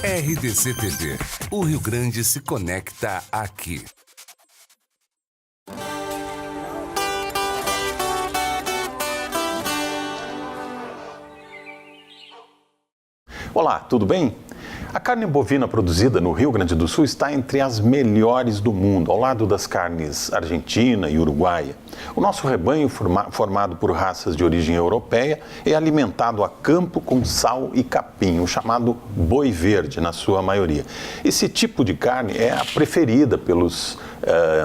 RDC TV. O Rio Grande se conecta aqui. Olá, tudo bem? A carne bovina produzida no Rio Grande do Sul está entre as melhores do mundo, ao lado das carnes argentina e uruguaia. O nosso rebanho, formado por raças de origem europeia, é alimentado a campo com sal e capim, o chamado boi verde, na sua maioria. Esse tipo de carne é a preferida pelos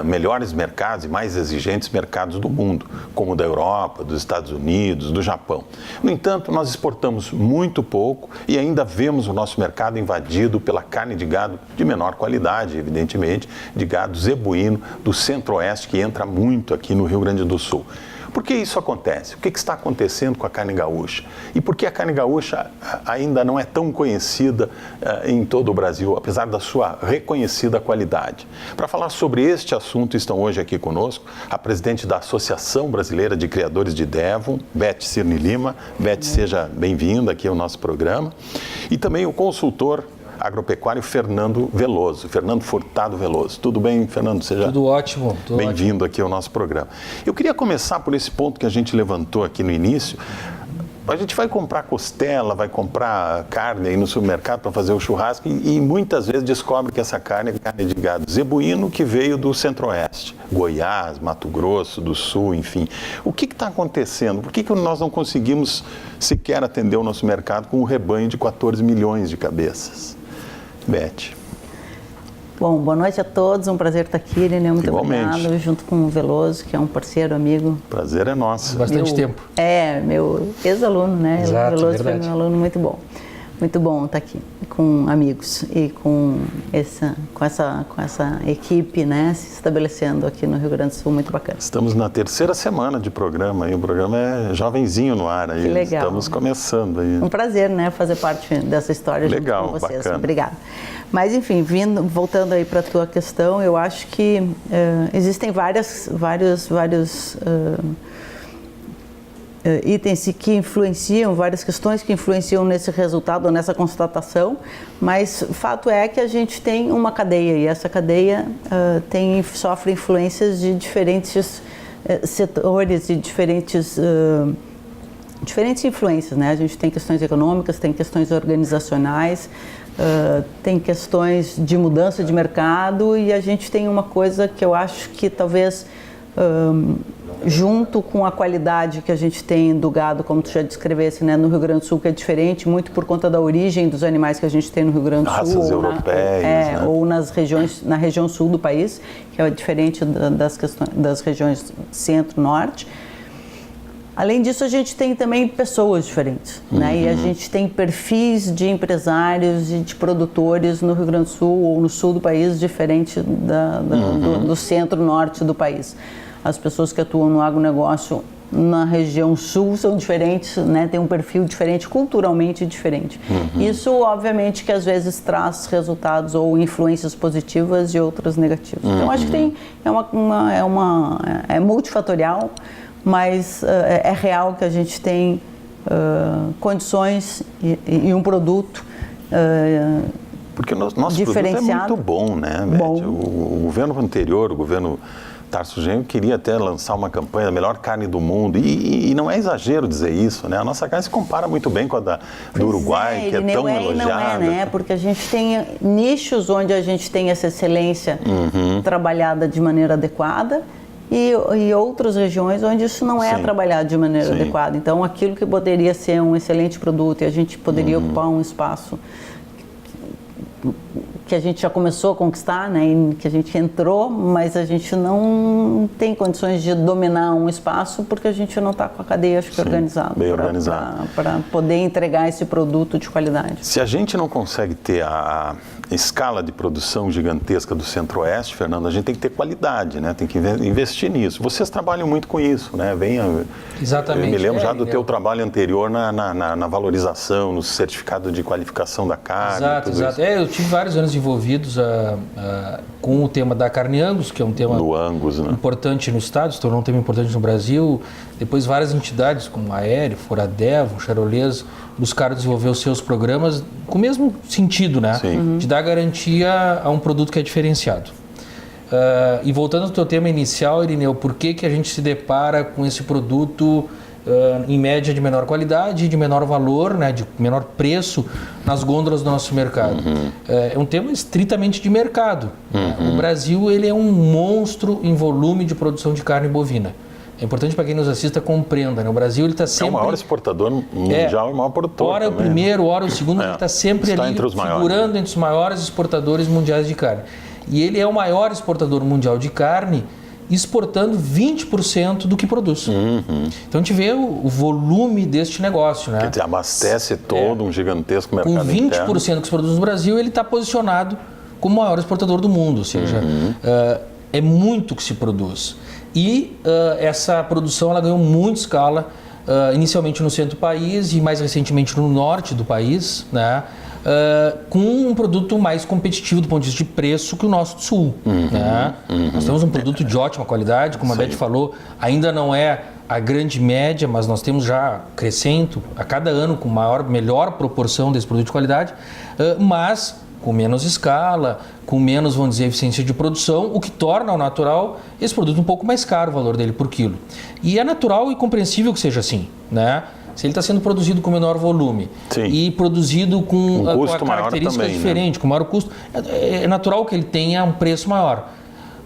melhores mercados e mais exigentes mercados do mundo, como o da Europa, dos Estados Unidos, do Japão. No entanto, nós exportamos muito pouco e ainda vemos o nosso mercado invadido pela carne de gado de menor qualidade, evidentemente, de gado zebuíno do Centro-Oeste, que entra muito aqui no Rio Grande do Sul. Por que isso acontece? O que está acontecendo com a carne gaúcha? E por que a carne gaúcha ainda não é tão conhecida em todo o Brasil, apesar da sua reconhecida qualidade? Para falar sobre este assunto, estão hoje aqui conosco a presidente da Associação Brasileira de Criadores de Devon, Beth Cirne Lima. Beth, seja bem-vinda aqui ao nosso programa. E também o consultor agropecuário Fernando Furtado Veloso. Tudo bem, Fernando? Seja tudo ótimo. Bem-vindo aqui ao nosso programa. Eu queria começar por esse ponto que a gente levantou aqui no início. A gente vai comprar costela, vai comprar carne aí no supermercado para fazer o churrasco e muitas vezes descobre que essa carne é carne de gado zebuíno que veio do Centro-Oeste, Goiás, Mato Grosso do Sul, enfim. O que está acontecendo? Por que nós não conseguimos sequer atender o nosso mercado com um rebanho de 14 milhões de cabeças? Beth. Bom, boa noite a todos, um prazer estar aqui, né? Muito obrigado, junto com o Veloso, que é um parceiro, amigo. Prazer é nosso. Bastante tempo. Meu ex-aluno, né? Exato, o Veloso verdade. foi meu aluno muito bom. Muito bom estar aqui com amigos e com essa equipe, né, se estabelecendo aqui no Rio Grande do Sul, muito bacana. Estamos na terceira semana de programa e o programa é jovenzinho no ar aí. Que legal. Estamos começando aí. Um prazer, né, fazer parte dessa história legal, junto com vocês. Bacana. Obrigada. Mas enfim, voltando aí para a tua questão, eu acho que existem vários itens que influenciam, várias questões que influenciam nesse resultado, nessa constatação, mas o fato é que a gente tem uma cadeia e essa cadeia sofre influências de diferentes setores e diferentes influências, né? A gente tem questões econômicas, tem questões organizacionais, tem questões de mudança de mercado e a gente tem uma coisa que eu acho que talvez junto com a qualidade que a gente tem do gado, como tu já descrevesse, né, no Rio Grande do Sul, que é diferente, muito por conta da origem dos animais que a gente tem no Rio Grande do Sul. Raças europeias, né? Ou na região sul do país, que é diferente das regiões centro-norte. Além disso, a gente tem também pessoas diferentes, né? E a gente tem perfis de empresários e de produtores no Rio Grande do Sul ou no sul do país, diferente do centro-norte do país. As pessoas que atuam no agronegócio na região sul são diferentes, né? Tem um perfil diferente, culturalmente diferente. Isso, obviamente, que às vezes traz resultados ou influências positivas e outras negativas. Então, acho que é multifatorial, mas é real que a gente tem condições e um produto porque o nosso produto é muito bom, né, Beth? O governo anterior, o governo Tarso Genro, queria até lançar uma campanha da melhor carne do mundo e não é exagero dizer isso, né? A nossa carne se compara muito bem com a do Uruguai, que é tão elogiada. Não é, né? Porque a gente tem nichos onde a gente tem essa excelência trabalhada de maneira adequada e outras regiões onde isso não é trabalhado de maneira adequada. Então, aquilo que poderia ser um excelente produto e a gente poderia ocupar um espaço que a gente já começou a conquistar, né, que a gente entrou, mas a gente não tem condições de dominar um espaço porque a gente não está com a cadeia, acho que organizada. Bem organizada. Para poder entregar esse produto de qualidade. Se a gente não consegue ter a escala de produção gigantesca do Centro-Oeste, Fernando, a gente tem que ter qualidade, né? Tem que investir nisso. Vocês trabalham muito com isso, né? Exatamente. Eu me lembro já do teu trabalho anterior na valorização, no certificado de qualificação da carne. Exato. Eu tive vários anos de envolvidos com o tema da carne Angus, que é um tema do Angus, né? importante no estado, se tornou um tema importante no Brasil. Depois várias entidades como a Aérea, Foradev, Charolês, buscaram desenvolver os seus programas com o mesmo sentido, né? De dar garantia a um produto que é diferenciado. E voltando ao teu tema inicial, Irineu, por que a gente se depara com esse produto em média de menor qualidade, de menor valor, né, de menor preço nas gôndolas do nosso mercado? É um tema estritamente de mercado. O Brasil ele é um monstro em volume de produção de carne bovina. É importante para quem nos assista compreenda, né? O Brasil ele está sempre... É o maior exportador mundial e o maior produtor. Ora também, o primeiro, ora o segundo, ele está sempre ali figurando entre os maiores exportadores mundiais de carne. E ele é o maior exportador mundial de carne, exportando 20% do que produz. Então a gente vê o volume deste negócio, né? Quer dizer, abastece todo um gigantesco mercado com 20% interno. que se produz no Brasil, ele está posicionado como o maior exportador do mundo, ou seja, é muito que se produz. E essa produção ela ganhou muita escala, inicialmente no centro do país e mais recentemente no norte do país, né? Com um produto mais competitivo do ponto de vista de preço que o nosso do sul. Né? Nós temos um produto de ótima qualidade, como a Beth falou, ainda não é a grande média, mas nós temos já crescendo a cada ano com melhor proporção desse produto de qualidade, mas com menos escala, com menos, vamos dizer, eficiência de produção, o que torna ao natural esse produto um pouco mais caro, o valor dele por quilo. E é natural e compreensível que seja assim, né? Se ele está sendo produzido com menor volume e produzido com a característica diferente, com maior custo, é natural que ele tenha um preço maior.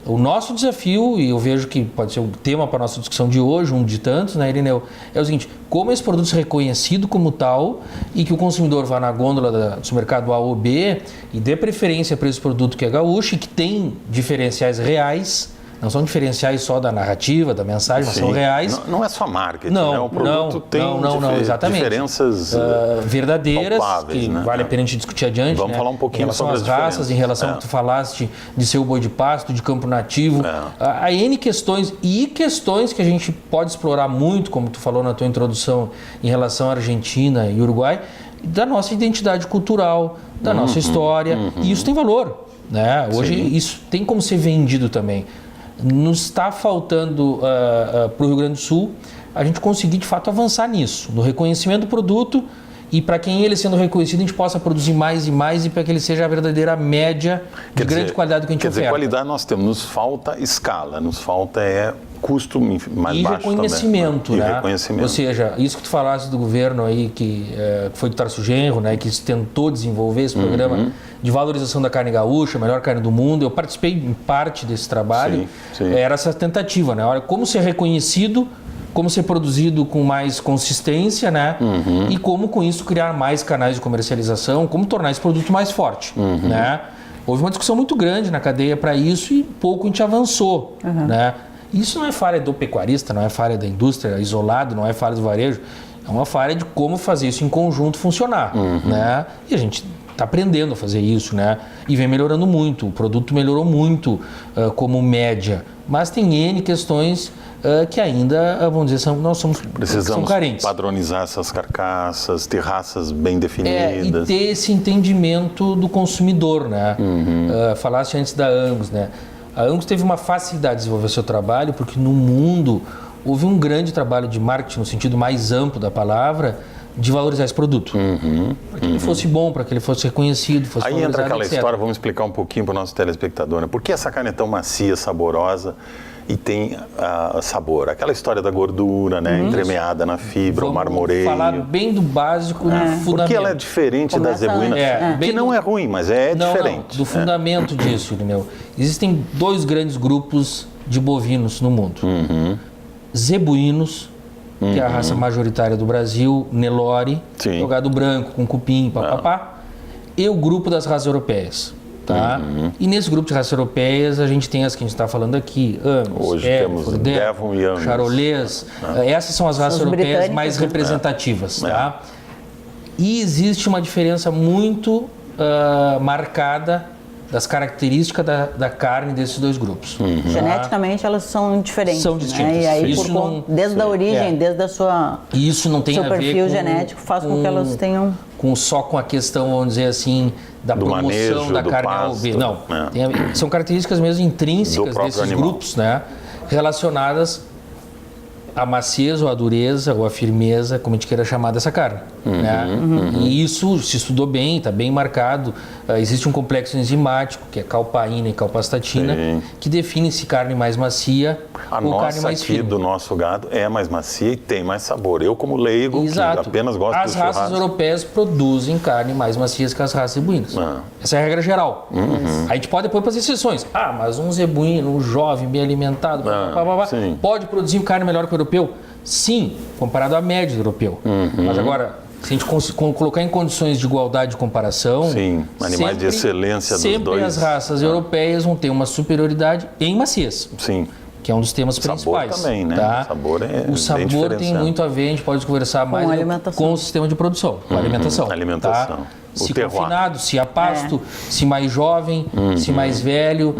O nosso desafio, e eu vejo que pode ser o tema para a nossa discussão de hoje, um de tantos, né, Irineu, é o seguinte: como esse produto é reconhecido como tal e que o consumidor vá na gôndola do supermercado A ou B e dê preferência para esse produto que é gaúcho e que tem diferenciais reais. Não são diferenciais só da narrativa, da mensagem, mas são reais. Não é só marketing, né? O produto tem exatamente. Diferenças verdadeiras, palpáveis, que né? vale a pena a gente discutir adiante. Vamos falar um pouquinho em relação sobre às raças, em relação ao que tu falaste de ser o boi de pasto, de campo nativo. Há N questões e questões que a gente pode explorar muito, como tu falou na tua introdução, em relação à Argentina e Uruguai, da nossa identidade cultural, da nossa história. E isso tem valor, né? Hoje isso tem como ser vendido também. Nos está faltando para o Rio Grande do Sul a gente conseguir de fato avançar nisso, no reconhecimento do produto e para quem ele sendo reconhecido a gente possa produzir mais e mais e para que ele seja a verdadeira média de grande qualidade que a gente oferta. Quer dizer, qualidade nós temos, nos falta escala, nos falta custo mais baixo reconhecimento, também. Né? E reconhecimento. Ou seja, isso que tu falaste do governo aí, que foi do Tarso Genro, né, que tentou desenvolver esse programa de valorização da carne gaúcha, a melhor carne do mundo. Eu participei em parte desse trabalho. Era essa tentativa, né? Olha, como ser reconhecido, como ser produzido com mais consistência, né? E como com isso criar mais canais de comercialização, como tornar esse produto mais forte, né? Houve uma discussão muito grande na cadeia para isso e pouco a gente avançou, né? Isso não é falha do pecuarista, não é falha da indústria isolado, não é falha do varejo, é uma falha de como fazer isso em conjunto funcionar, né? E a gente está aprendendo a fazer isso, né? E vem melhorando muito, o produto melhorou muito como média, mas tem N questões que ainda, vamos dizer, são carentes. Padronizar essas carcaças, ter raças bem definidas. E ter esse entendimento do consumidor, né? Falaste antes da Angus, né? A Angus teve uma facilidade de desenvolver seu trabalho porque no mundo houve um grande trabalho de marketing, no sentido mais amplo da palavra, de valorizar esse produto. Para que ele fosse bom, para que ele fosse reconhecido, fosse valorizado, entra aquela etc. história, vamos explicar um pouquinho para o nosso telespectador, né? Por que essa carne é tão macia, saborosa e tem sabor? Aquela história da gordura, né? Entremeada na fibra, o marmoreio. Falar bem do básico, do fundamento. Porque ela é diferente da zebuína, que não é ruim, mas diferente. Não, do fundamento disso, Irineu. Existem dois grandes grupos de bovinos no mundo. Zebuínos, que é a raça majoritária do Brasil, Nelore, gado branco, com cupim, papapá, e o grupo das raças europeias. Tá? E nesse grupo de raças europeias a gente tem as que a gente está falando aqui, Angus, hoje temos Devon e Angus, Charolês, essas são as raças europeias mais representativas. Tá? E existe uma diferença muito marcada das características da carne desses dois grupos. Tá? Geneticamente elas são diferentes. São distintas. Né? E aí, Isso desde a origem, desde a sua isso não tem seu a ver perfil genético, faz com que elas tenham... só com a questão, vamos dizer assim, da do promoção manejo, da do carne pasto, ao ver. Não, são características mesmo intrínsecas desses animal. grupos, né? Relacionadas à maciez ou à dureza ou à firmeza, como a gente queira chamar dessa carne. Né? E isso se estudou bem, está bem marcado. Existe um complexo enzimático, que é calpaína e calpastatina, que define se carne mais macia ou carne mais firme. Aqui do nosso gado é mais macia e tem mais sabor. Eu, como leigo, que apenas gosto do churrasco... As raças europeias produzem carne mais macias que as raças zebuínas. Essa é a regra geral. A gente pode depois fazer exceções. Mas um zebuíno, um jovem, bem alimentado, pode produzir carne melhor que o europeu? Sim, comparado à média do europeu. Mas agora, se a gente colocar em condições de igualdade de comparação... Sim, animais de excelência dos dois. Sempre as raças europeias vão ter uma superioridade em maciez. Sim. Que é um dos temas principais. Sabor também, né? Tá? O sabor tem muito a ver, a gente pode conversar mais com o sistema de produção, com a alimentação. Alimentação. Tá? Se confinado, se a pasto, se mais jovem, se mais velho,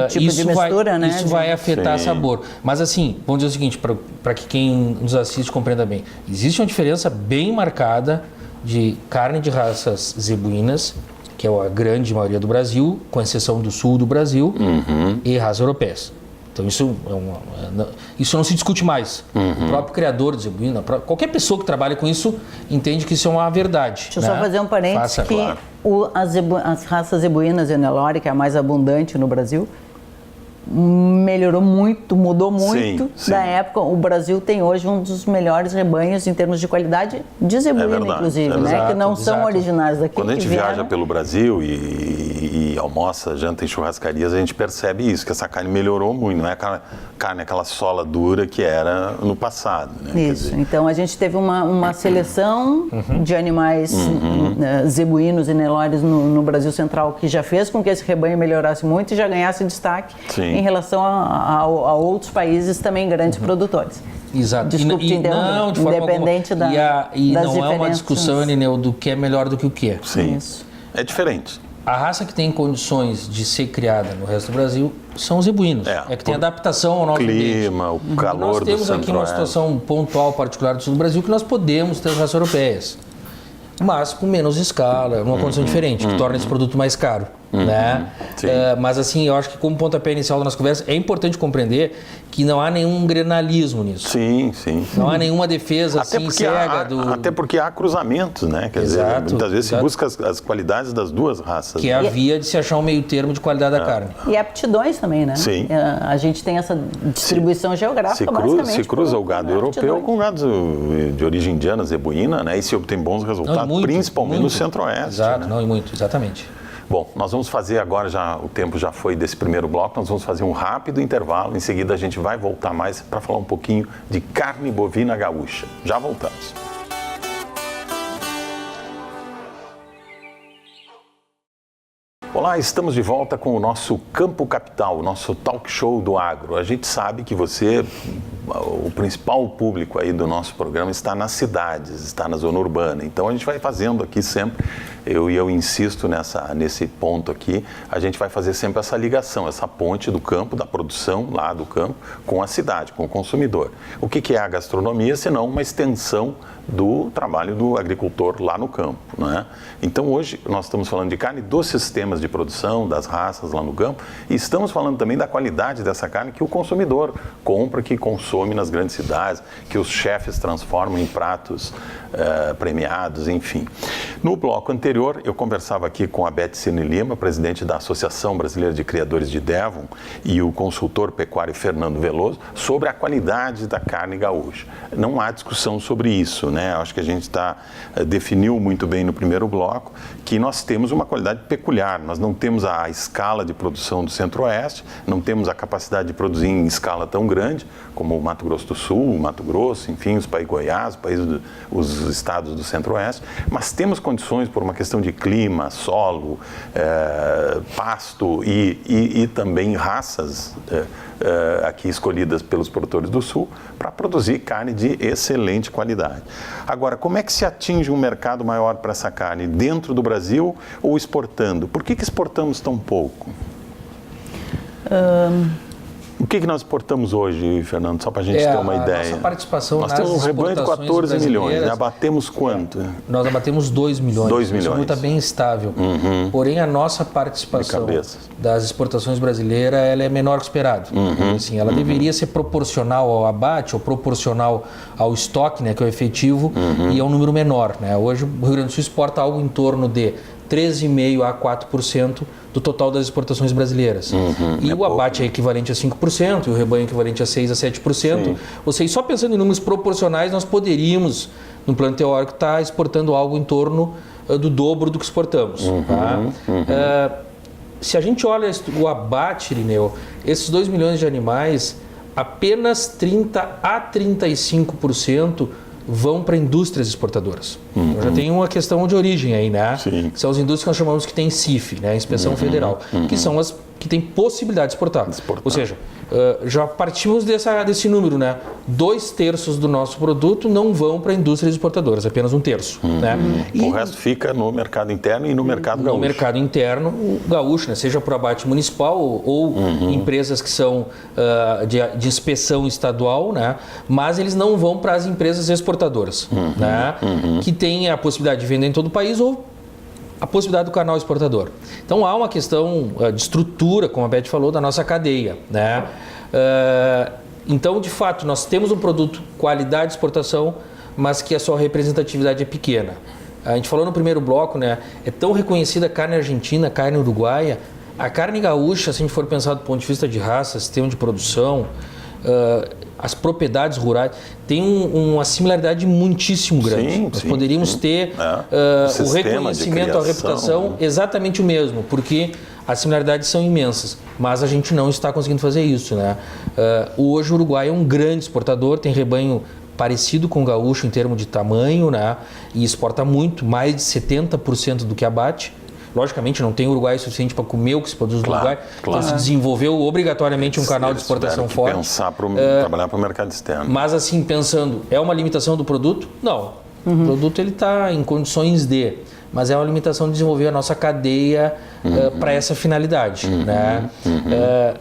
tipo isso, de mistura, isso vai afetar sabor. Mas assim, vamos dizer o seguinte, para que quem nos assiste compreenda bem, existe uma diferença bem marcada de carne de raças zebuínas, que é a grande maioria do Brasil, com exceção do sul do Brasil, e raças europeias. Então isso não se discute mais. O próprio criador de zebuína, qualquer pessoa que trabalha com isso entende que isso é uma verdade. Deixa eu só fazer um parênteses as raças zebuínas e Nelore, que é a mais abundante no Brasil, melhorou muito, mudou muito da época. O Brasil tem hoje um dos melhores rebanhos em termos de qualidade de zebuína, inclusive, né? Que não são originários daqui. Quando a gente viaja pelo Brasil e almoça, janta em churrascarias, a gente percebe isso, que essa carne melhorou muito. Não é aquela sola dura que era no passado. Né? Isso. Então a gente teve uma seleção de animais zebuínos e nelores no Brasil Central, que já fez com que esse rebanho melhorasse muito e já ganhasse destaque em relação a outros países também grandes produtores. Exato. Desculpe te interromper, independente das e não é uma diferenças. discussão, Irineu, do que é melhor do que o que é. Sim, Isso. É diferente. A raça que tem condições de ser criada no resto do Brasil são os zebuínos. É que tem adaptação ao nosso clima, ambiente. o calor do centro-oeste. Nós temos aqui uma situação pontual, particular do sul do Brasil, que nós podemos ter as raças europeias, mas com menos escala, numa condição diferente, que torna esse produto mais caro. Né? Mas assim, eu acho que como pontapé inicial da nossa conversa, é importante compreender que não há nenhum grenalismo nisso. Sim. Não há nenhuma defesa assim cega Até porque há cruzamentos, né? Quer dizer, muitas vezes se busca as qualidades das duas raças. Que é a via de se achar um meio termo de qualidade da carne. E aptidões também, né? Sim. A gente tem essa distribuição geográfica, basicamente. Se cruza o gado europeu com gado de origem indiana, zebuína, né? E se obtém bons resultados, principalmente no centro-oeste. Exato, né? não, e muito, exatamente. Bom, nós vamos fazer agora, o tempo já foi desse primeiro bloco, nós vamos fazer um rápido intervalo, em seguida a gente vai voltar mais para falar um pouquinho de carne bovina gaúcha. Já voltamos. Olá, estamos de volta com o nosso Campo Capital, o nosso talk show do agro. A gente sabe que você, o principal público aí do nosso programa está nas cidades, está na zona urbana. Então a gente vai fazendo aqui sempre, eu insisto nesse ponto aqui, a gente vai fazer sempre essa ligação, essa ponte do campo, da produção lá do campo, com a cidade, com o consumidor. O que é a gastronomia, senão uma extensão do trabalho do agricultor lá no campo, né? Então hoje nós estamos falando de carne, dos sistemas de produção, das raças lá no campo, e estamos falando também da qualidade dessa carne que o consumidor compra, que consome nas grandes cidades, que os chefes transformam em pratos premiados, enfim. No bloco anterior, eu conversava aqui com a Betsine Lima, presidente da Associação Brasileira de Criadores de Devon, e o consultor pecuário Fernando Veloso, sobre a qualidade da carne gaúcha. Não há discussão sobre isso, né? Acho que a gente definiu muito bem no primeiro bloco que nós temos uma qualidade peculiar. Nós não temos a escala de produção do Centro-Oeste, não temos a capacidade de produzir em escala tão grande como o Mato Grosso do Sul, o Mato Grosso, enfim, os países Goiás, os estados do Centro-Oeste, mas temos condições por uma questão de clima, solo, pasto e também raças aqui escolhidas pelos produtores do Sul para produzir carne de excelente qualidade. Agora, como é que se atinge um mercado maior para essa carne? Dentro do Brasil ou exportando? Por que exportamos tão pouco? O que nós exportamos hoje, Fernando? Só para a gente ter uma ideia. Nossa participação nós temos um rebanho de 14 milhões, né? Abatemos quanto? Nós abatemos 2 milhões. 2 milhões. Isso está bem estável. Porém, a nossa participação das exportações brasileiras ela é menor que o esperado. Assim, ela deveria ser proporcional ao abate ou proporcional ao estoque, né, que é o efetivo, e é um número menor. Né? Hoje, o Rio Grande do Sul exporta algo em torno de 13,5% a 4% do total das exportações brasileiras. E o abate é equivalente a 5%, e o rebanho é equivalente a 6% a 7%. Sim. Ou seja, só pensando em números proporcionais, nós poderíamos, no plano teórico, estar exportando algo em torno do dobro do que exportamos. Se a gente olha o abate, Irineu, esses 2 milhões de animais, apenas 30% a 35% vão para indústrias exportadoras. Então já tem uma questão de origem aí, né? Sim. São as indústrias que nós chamamos que tem CIF, né? Inspeção Federal, que são as que têm possibilidade de exportar. Ou seja, já partimos desse número, né? 2/3 do nosso produto não vão para indústrias exportadoras, apenas 1/3. Né? O resto fica no mercado interno e no mercado gaúcho. No mercado interno, o gaúcho, né? Seja por abate municipal ou empresas que são de inspeção estadual, né? Mas eles não vão para as empresas exportadoras, né? Que têm a possibilidade de vender em todo o país ou a possibilidade do canal exportador. Então há uma questão de estrutura, como a Beth falou, da nossa cadeia, né? Então, de fato, nós temos um produto qualidade de exportação, mas que a sua representatividade é pequena. A gente falou no primeiro bloco, né? É tão reconhecida a carne argentina, a carne uruguaia, a carne gaúcha, se a gente for pensar do ponto de vista de raça, sistema de produção, as propriedades rurais têm uma similaridade muitíssimo grande. Nós poderíamos ter o reconhecimento, a reputação exatamente o mesmo, porque as similaridades são imensas, mas a gente não está conseguindo fazer isso. Né? Hoje o Uruguai é um grande exportador, tem rebanho parecido com o gaúcho em termos de tamanho, né? E exporta muito, mais de 70% do que abate. Logicamente, não tem Uruguai suficiente para comer o que se produz no Uruguai. Então, se desenvolveu obrigatoriamente um canal de exportação forte. Pensar trabalhar para o mercado externo. Mas, assim, pensando, é uma limitação do produto? Não. O produto está em condições de... Mas é uma limitação de desenvolver a nossa cadeia para essa finalidade. Né?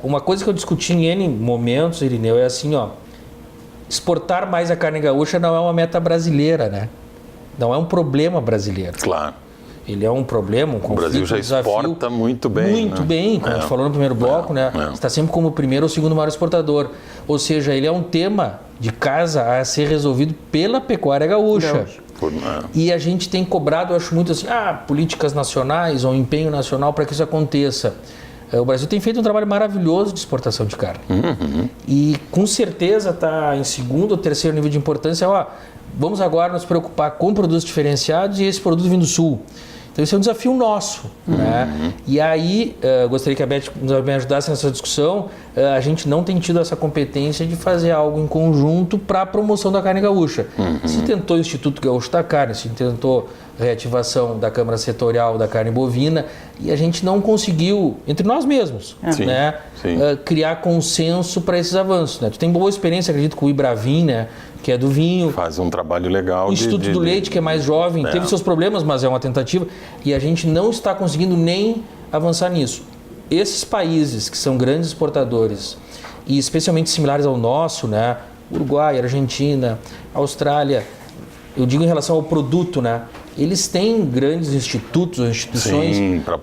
Uma coisa que eu discuti em N momentos, Irineu, é assim, ó, exportar mais a carne gaúcha não é uma meta brasileira, né? Não é um problema brasileiro. Claro. Ele é um problema, um conflito, o Brasil já exporta muito bem. Muito bem, como a gente falou no primeiro bloco, né? Está sempre como o primeiro ou segundo maior exportador. Ou seja, ele é um tema de casa a ser resolvido pela pecuária gaúcha. E a gente tem cobrado, eu acho muito assim, políticas nacionais ou empenho nacional para que isso aconteça. O Brasil tem feito um trabalho maravilhoso de exportação de carne. E com certeza está em segundo ou terceiro nível de importância. Vamos agora nos preocupar com produtos diferenciados e esse produto vindo do Sul. Então, esse é um desafio nosso. Né? E aí, gostaria que a Beth me ajudasse nessa discussão. A gente não tem tido essa competência de fazer algo em conjunto para a promoção da carne gaúcha. Se tentou o Instituto Gaúcho da Carne, se tentou reativação da Câmara Setorial da Carne Bovina, e a gente não conseguiu, entre nós mesmos, né, criar consenso para esses avanços. Né? Tu tem boa experiência, acredito, com o Ibravin, né, que é do vinho. Faz um trabalho legal. O Instituto do Leite, que é mais jovem, teve seus problemas, mas é uma tentativa, e a gente não está conseguindo nem avançar nisso. Esses países que são grandes exportadores, e especialmente similares ao nosso, né, Uruguai, Argentina, Austrália, eu digo em relação ao produto, né, eles têm grandes institutos ou instituições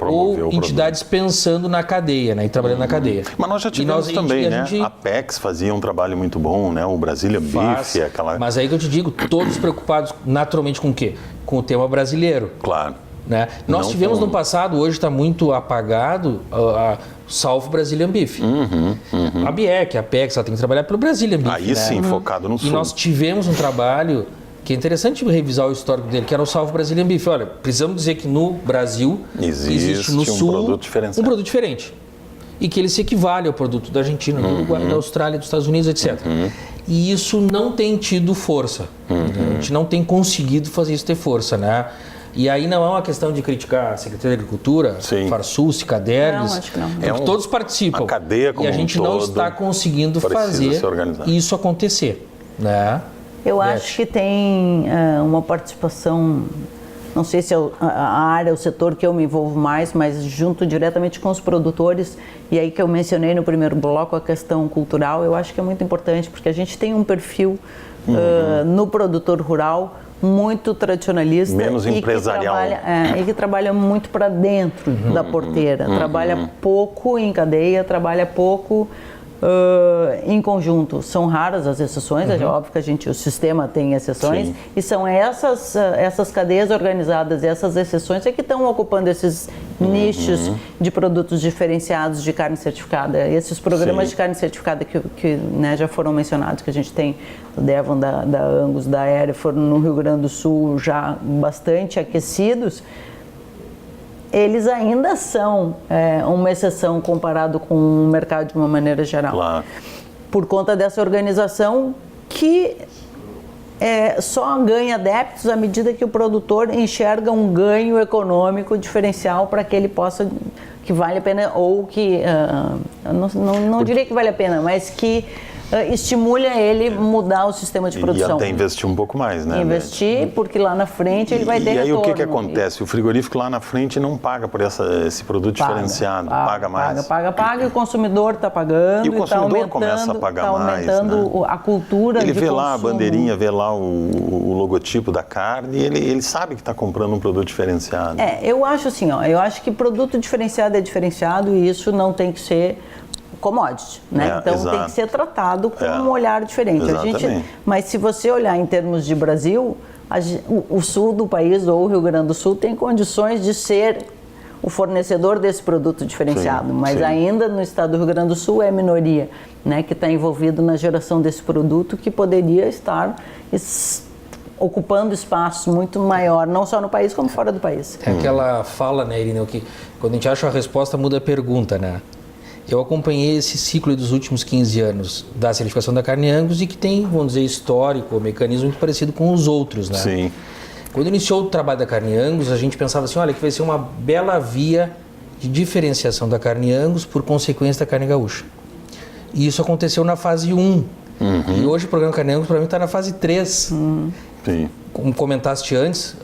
ou entidades pensando na cadeia, né, e trabalhando na cadeia. Mas nós já tivemos também, né? A Apex fazia um trabalho muito bom, né? O Brazilian Beef, aquela... Mas aí que eu te digo, todos preocupados naturalmente com o quê? Com o tema brasileiro. Claro. Né? Nós tivemos no passado, hoje está muito apagado, salvo Brazilian Beef. A BIEC, a Apex, ela tem que trabalhar pelo Brazilian Beef. Aí sim, focado no Sul. E nós tivemos um trabalho que é interessante revisar o histórico dele, que era o Salvo Brazilian Beef. Olha, precisamos dizer que no Brasil existe no Sul um produto diferente. E que ele se equivale ao produto da Argentina, do Uruguai, da Austrália, dos Estados Unidos, etc. E isso não tem tido força. A gente não tem conseguido fazer isso ter força, né? E aí não é uma questão de criticar a Secretaria de Agricultura, Farsul, Cadernes, não, acho que não. Porque todos participam. A cadeia como e a gente não está conseguindo fazer isso acontecer. Né? Eu acho que tem uma participação, não sei se é a área, o setor que eu me envolvo mais, mas junto diretamente com os produtores, e aí que eu mencionei no primeiro bloco a questão cultural, eu acho que é muito importante, porque a gente tem um perfil no produtor rural muito tradicionalista, menos empresarial, e que trabalha muito para dentro da porteira, trabalha pouco em cadeia, trabalha pouco em conjunto. São raras as exceções, é óbvio que o sistema tem exceções, e são essas cadeias organizadas, essas exceções é que estão ocupando esses nichos de produtos diferenciados de carne certificada. Esses programas de carne certificada que né, já foram mencionados, que a gente tem do Devon, da Angus, da Hereford no Rio Grande do Sul, já bastante aquecidos, eles ainda são uma exceção comparado com o mercado de uma maneira geral. Claro. Por conta dessa organização que só ganha adeptos à medida que o produtor enxerga um ganho econômico diferencial para que ele possa, que vale a pena, ou que, não diria que vale a pena, mas que estimule a ele mudar o sistema de produção. E até investir um pouco mais, né? Investir, porque lá na frente ele vai ter retorno. E aí o que acontece? O frigorífico lá na frente não paga por esse produto diferenciado, paga mais. Paga, e o consumidor está pagando. E o consumidor começa a pagar mais, aumentando, né? A cultura de consumo. Ele vê lá a bandeirinha, vê lá o logotipo da carne, e ele sabe que está comprando um produto diferenciado. Eu acho assim, eu acho que produto diferenciado é diferenciado e isso não tem que ser commodity, né? Então exato. Tem que ser tratado com um olhar diferente. Mas se você olhar em termos de Brasil, o sul do país ou o Rio Grande do Sul tem condições de ser o fornecedor desse produto diferenciado, mas ainda no estado do Rio Grande do Sul é minoria, né, que está envolvido na geração desse produto que poderia estar ocupando espaço muito maior, não só no país como fora do país. É aquela fala, né, Irineu, que quando a gente acha a resposta muda a pergunta, né? Eu acompanhei esse ciclo dos últimos 15 anos da certificação da carne Angus e que tem, vamos dizer, histórico, mecanismo muito parecido com os outros, né? Sim. Quando iniciou o trabalho da carne Angus, a gente pensava assim, olha, que vai ser uma bela via de diferenciação da carne Angus por consequência da carne gaúcha. E isso aconteceu na fase 1. E hoje o programa Carne Angus, para mim, está na fase 3. Sim. Como comentaste antes,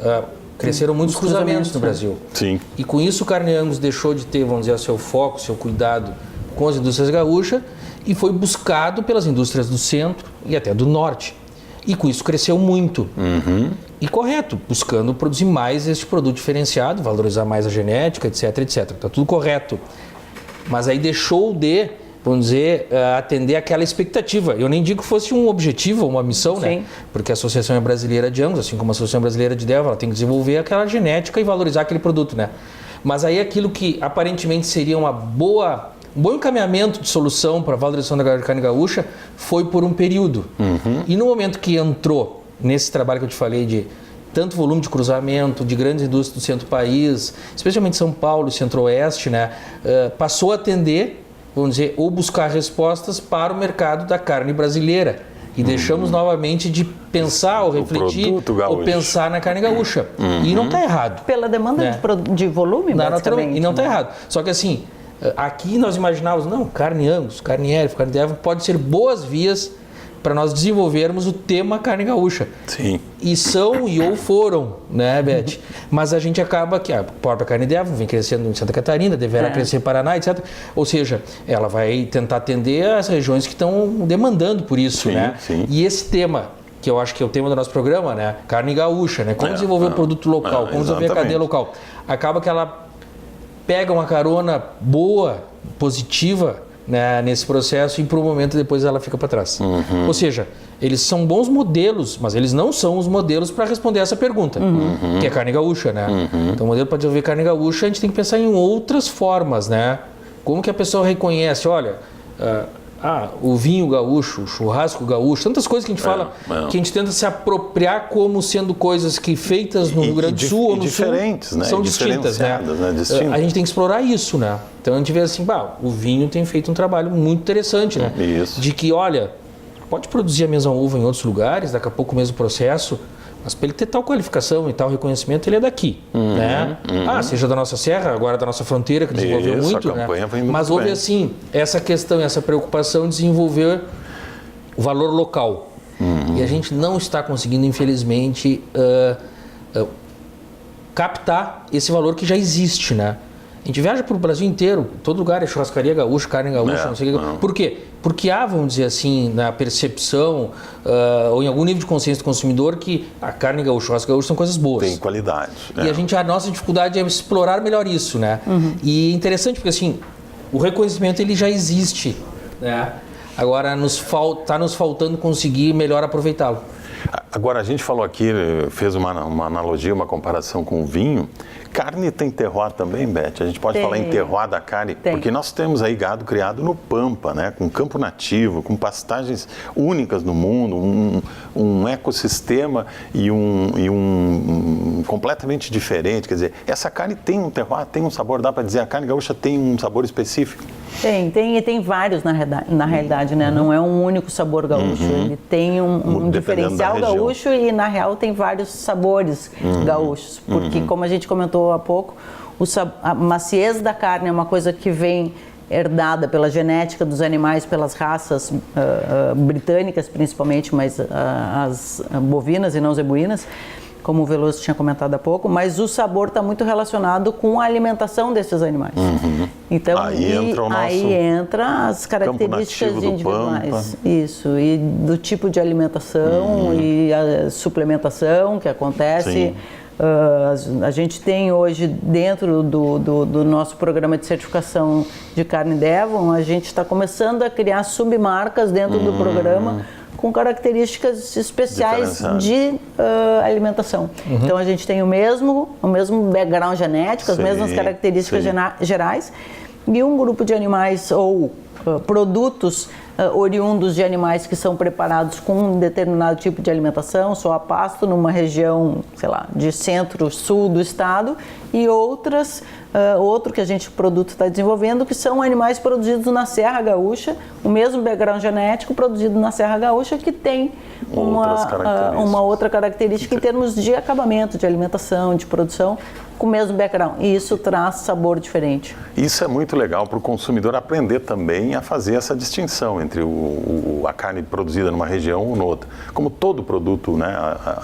cresceram muitos cruzamentos no Brasil. Sim. E com isso o carne Angus deixou de ter, vamos dizer, o seu foco, seu cuidado com as indústrias gaúchas e foi buscado pelas indústrias do centro e até do norte. E com isso cresceu muito. E correto, buscando produzir mais este produto diferenciado, valorizar mais a genética, etc, etc. Está tudo correto. Mas aí deixou de, vamos dizer, atender aquela expectativa. Eu nem digo que fosse um objetivo ou uma missão, né? Porque a Associação Brasileira de Angus, assim como a Associação Brasileira de Devon, ela tem que desenvolver aquela genética e valorizar aquele produto, né? Mas aí aquilo que aparentemente seria um bom encaminhamento de solução para a valorização da carne gaúcha foi por um período. E no momento que entrou nesse trabalho que eu te falei de tanto volume de cruzamento, de grandes indústrias do centro do país, especialmente São Paulo, centro-oeste, né, passou a atender, vamos dizer, ou buscar respostas para o mercado da carne brasileira. E deixamos novamente de pensar ou refletir ou pensar na carne gaúcha. E não está errado. Pela demanda, né, de volume, basicamente. E não está errado. Só que assim, aqui nós imaginávamos, não, carne Angus, carne Hereford, carne Devon, pode ser boas vias para nós desenvolvermos o tema carne gaúcha. Sim. E são ou foram, né, Beth? Mas a gente acaba que a própria carne Devon vem crescendo em Santa Catarina, deverá crescer em Paraná, etc. Ou seja, ela vai tentar atender as regiões que estão demandando por isso, né? Sim. E esse tema, que eu acho que é o tema do nosso programa, né? Carne gaúcha, né? Como desenvolver o produto local, como desenvolver a cadeia local. Acaba que ela pega uma carona boa, positiva, né, nesse processo e por um momento depois ela fica para trás. Ou seja, eles são bons modelos, mas eles não são os modelos para responder essa pergunta, que é carne gaúcha, né? Então o modelo para desenvolver carne gaúcha a gente tem que pensar em outras formas, né? Como que a pessoa reconhece, olha, o vinho gaúcho, o churrasco gaúcho, tantas coisas que a gente fala, que a gente tenta se apropriar como sendo coisas que feitas no Rio Grande do Sul ou no diferentes, Sul né? são distintas, né? A gente tem que explorar isso, né? Então a gente vê assim, o vinho tem feito um trabalho muito interessante, né? Isso. De que, olha, pode produzir a mesma uva em outros lugares, daqui a pouco o mesmo processo, Mas para ele ter tal qualificação e tal reconhecimento, ele é daqui, né? Seja da nossa serra, agora da nossa fronteira, que desenvolveu muito, né? Mas houve, assim, essa questão, essa preocupação de desenvolver o valor local. E a gente não está conseguindo, infelizmente, captar esse valor que já existe, né? A gente viaja para o Brasil inteiro, todo lugar é churrascaria gaúcha, carne gaúcha, não sei o que. Por quê? Porque há, vamos dizer assim, na percepção ou em algum nível de consciência do consumidor que a carne gaúcha, o churrasco gaúcho são coisas boas. Tem qualidade. E a nossa dificuldade é explorar melhor isso, né? E é interessante porque, assim, o reconhecimento ele já existe, né? Agora está nos faltando conseguir melhor aproveitá-lo. Agora, a gente falou aqui, fez uma analogia, uma comparação com o vinho. Carne tem terroir também, Beth? A gente pode falar em terroir da carne? Porque nós temos aí gado criado no Pampa, né? Com campo nativo, com pastagens únicas no mundo, um ecossistema e um completamente diferente. Quer dizer, essa carne tem um terroir, tem um sabor, dá para dizer, a carne gaúcha tem um sabor específico? Tem vários na realidade, né? Não é um único sabor gaúcho, ele tem um diferencial gaúcho e na real tem vários sabores gaúchos, porque como a gente comentou há pouco, a maciez da carne é uma coisa que vem herdada pela genética dos animais, pelas raças britânicas principalmente, mas as bovinas e não zebuínas, como o Veloso tinha comentado há pouco, mas o sabor está muito relacionado com a alimentação desses animais. Então, aí entra as características individuais. Isso, e do tipo de alimentação e a suplementação que acontece. A gente tem hoje, dentro do nosso programa de certificação de carne Devon, a gente está começando a criar submarcas dentro do programa com características especiais de alimentação. Então a gente tem o mesmo background genético, as mesmas características gerais, e um grupo de animais ou produtos oriundos de animais que são preparados com um determinado tipo de alimentação, só a pasto numa região, sei lá, de centro-sul do estado, e outro que o produto está desenvolvendo, que são animais produzidos na Serra Gaúcha, o mesmo background genético produzido na Serra Gaúcha, que tem uma outra característica em termos de acabamento, de alimentação, de produção, com o mesmo background. E isso traz sabor diferente. Isso é muito legal para o consumidor aprender também a fazer essa distinção entre a carne produzida numa região ou noutra. Como todo produto, né,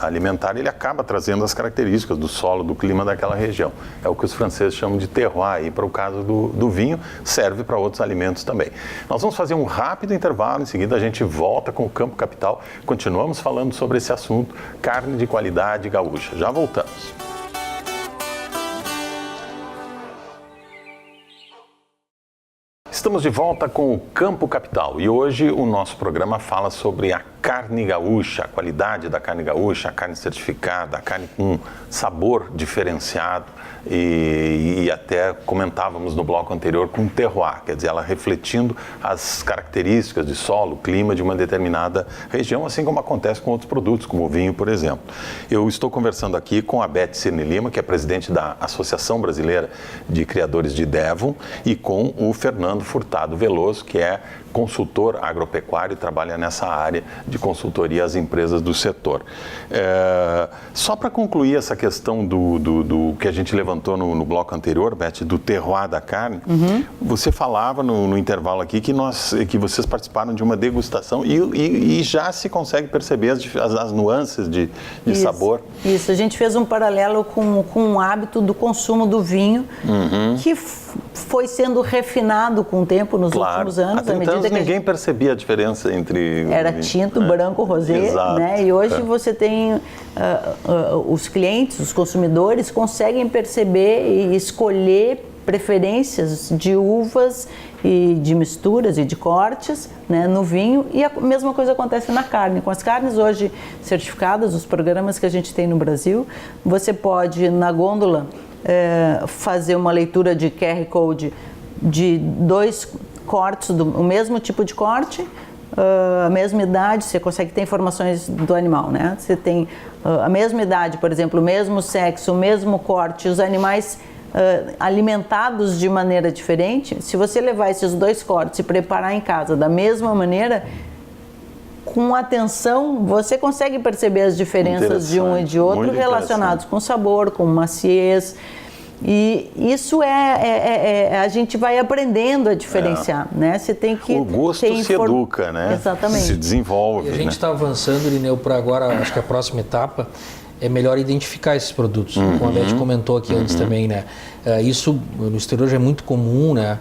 alimentar, ele acaba trazendo as características do solo, do clima daquela região. É o que os franceses chamam de terroir, e para o caso do vinho, serve para outros alimentos também. Nós vamos fazer um rápido intervalo, em seguida a gente volta com o Campo Capital, continuamos falando sobre esse assunto, carne de qualidade gaúcha. Já voltamos. Estamos de volta com o Campo Capital e hoje o nosso programa fala sobre a carne gaúcha, a qualidade da carne gaúcha, a carne certificada, a carne com sabor diferenciado e até comentávamos no bloco anterior com terroir, quer dizer, ela refletindo as características de solo, clima de uma determinada região, assim como acontece com outros produtos, como o vinho, por exemplo. Eu estou conversando aqui com a Beth Cirne Lima, que é presidente da Associação Brasileira de Criadores de Devon, e com o Fernando Furtado Veloso, que é consultor agropecuário e trabalha nessa área de consultoria às empresas do setor. Só para concluir essa questão do que a gente levantou no bloco anterior, Beth, do terroir da carne, você falava no intervalo aqui que vocês participaram de uma degustação e já se consegue perceber as nuances de sabor. Isso, a gente fez um paralelo com o hábito do consumo do vinho, que foi sendo refinado com o tempo nos últimos anos. Há 30 anos ninguém percebia a diferença entre... Era tinto, branco, rosé, né? E hoje você tem os clientes, os consumidores conseguem perceber e escolher preferências de uvas e de misturas e de cortes, né, no vinho, e a mesma coisa acontece na carne. Com as carnes hoje certificadas, os programas que a gente tem no Brasil, você pode, na gôndola, fazer uma leitura de QR Code de 2 cortes, o mesmo tipo de corte, a mesma idade, você consegue ter informações do animal, né? Você tem a mesma idade, por exemplo, o mesmo sexo, o mesmo corte, os animais alimentados de maneira diferente. Se você levar esses 2 cortes e preparar em casa da mesma maneira, com atenção, você consegue perceber as diferenças de um e de outro relacionados com sabor, com maciez. E isso a gente vai aprendendo a diferenciar, né? Você tem que... O gosto se educa, né? Exatamente. Se desenvolve. E a gente está avançando, Irineu, para agora, acho que a próxima etapa é melhor identificar esses produtos, como a Beth comentou aqui antes também, né? Isso no exterior já é muito comum, né?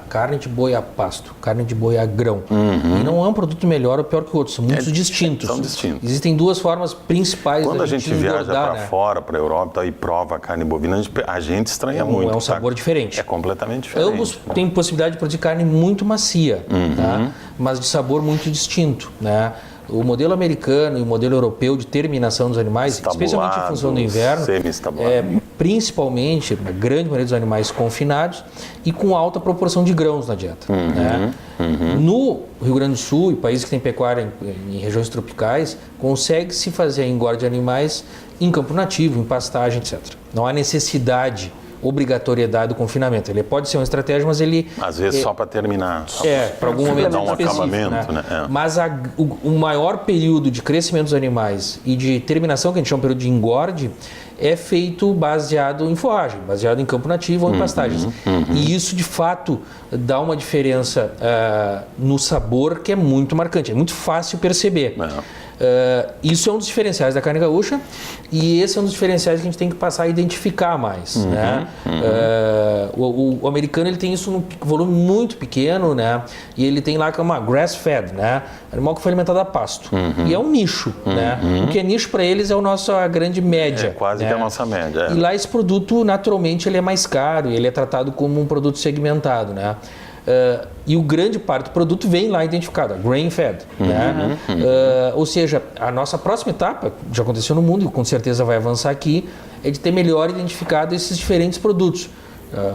Carne de boi a pasto, carne de boi a grão. E não é um produto melhor ou pior que o outro, são muito distintos. São distintos. Existem duas formas principais Quando da a gente viaja para fora, para a Europa, e prova a carne bovina, a gente estranha muito. É um sabor diferente. É completamente diferente. Ambos têm possibilidade de produzir carne muito macia, tá? Mas de sabor muito distinto, né? O modelo americano e o modelo europeu de terminação dos animais, especialmente em função do inverno, principalmente, a grande maioria dos animais confinados e com alta proporção de grãos na dieta. Né? No Rio Grande do Sul e países que têm pecuária em regiões tropicais, consegue-se fazer a engorda de animais em campo nativo, em pastagem, etc. Não há necessidade, obrigatoriedade do confinamento. Ele pode ser uma estratégia, mas ele... Às vezes só para terminar. Para algum momento dar um específico. Acabamento, né? Mas o maior período de crescimento dos animais e de terminação, que a gente chama de período de engorde, é feito baseado em forragem, baseado em campo nativo ou em pastagens. E isso, de fato, dá uma diferença no sabor que é muito marcante, é muito fácil perceber. Isso é um dos diferenciais da carne gaúcha e esse é um dos diferenciais que a gente tem que passar a identificar mais. Né? O americano ele tem isso num volume muito pequeno, né? E ele tem lá que é uma grass-fed, né? Animal que foi alimentado a pasto. E é um nicho. Né? O que é nicho para eles é a grande média. É quase que a nossa média. E lá esse produto, naturalmente, ele é mais caro e ele é tratado como um produto segmentado. Né? E o grande parte do produto vem lá identificado, grain-fed. Né? Ou seja, a nossa próxima etapa, já aconteceu no mundo e com certeza vai avançar aqui, é de ter melhor identificado esses diferentes produtos.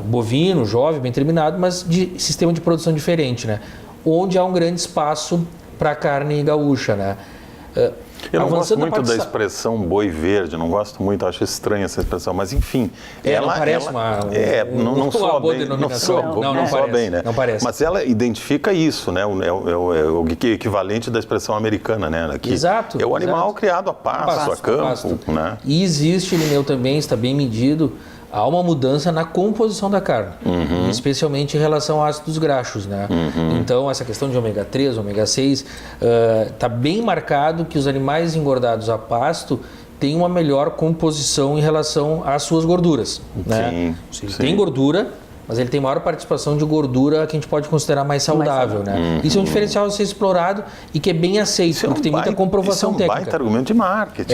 Bovino, jovem, bem terminado, mas de sistema de produção diferente, né? Onde há um grande espaço para a carne gaúcha. Né? Eu não gosto muito da expressão boi verde, não gosto muito, acho estranha essa expressão, mas enfim. Não parece não soa bem, não soa bem, né? Não parece. Mas ela identifica isso, né? O equivalente da expressão americana, né? Aqui. Exato. É o animal criado a pasto, a campo, né? E existe, Irineu, também, está bem medido, há uma mudança na composição da carne, especialmente em relação a ácidos graxos, né? Então, essa questão de ômega 3, ômega 6, está bem marcado que os animais engordados a pasto têm uma melhor composição em relação às suas gorduras. Né? Ele tem gordura, mas ele tem maior participação de gordura que a gente pode considerar mais saudável. Né? Isso é um diferencial a ser explorado e que é bem aceito, porque tem muita comprovação técnica. Isso é um baita argumento de marketing.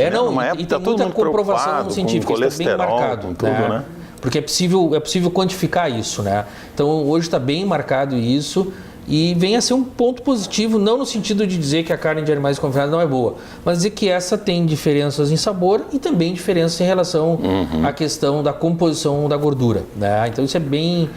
E tem muita comprovação científica, isso está bem marcado. Tudo, né? Porque é possível quantificar isso. Né? Então, hoje está bem marcado isso. E vem a ser um ponto positivo, não no sentido de dizer que a carne de animais confinados não é boa, mas dizer que essa tem diferenças em sabor e também diferenças em relação à questão da composição da gordura. Né? Então isso é bem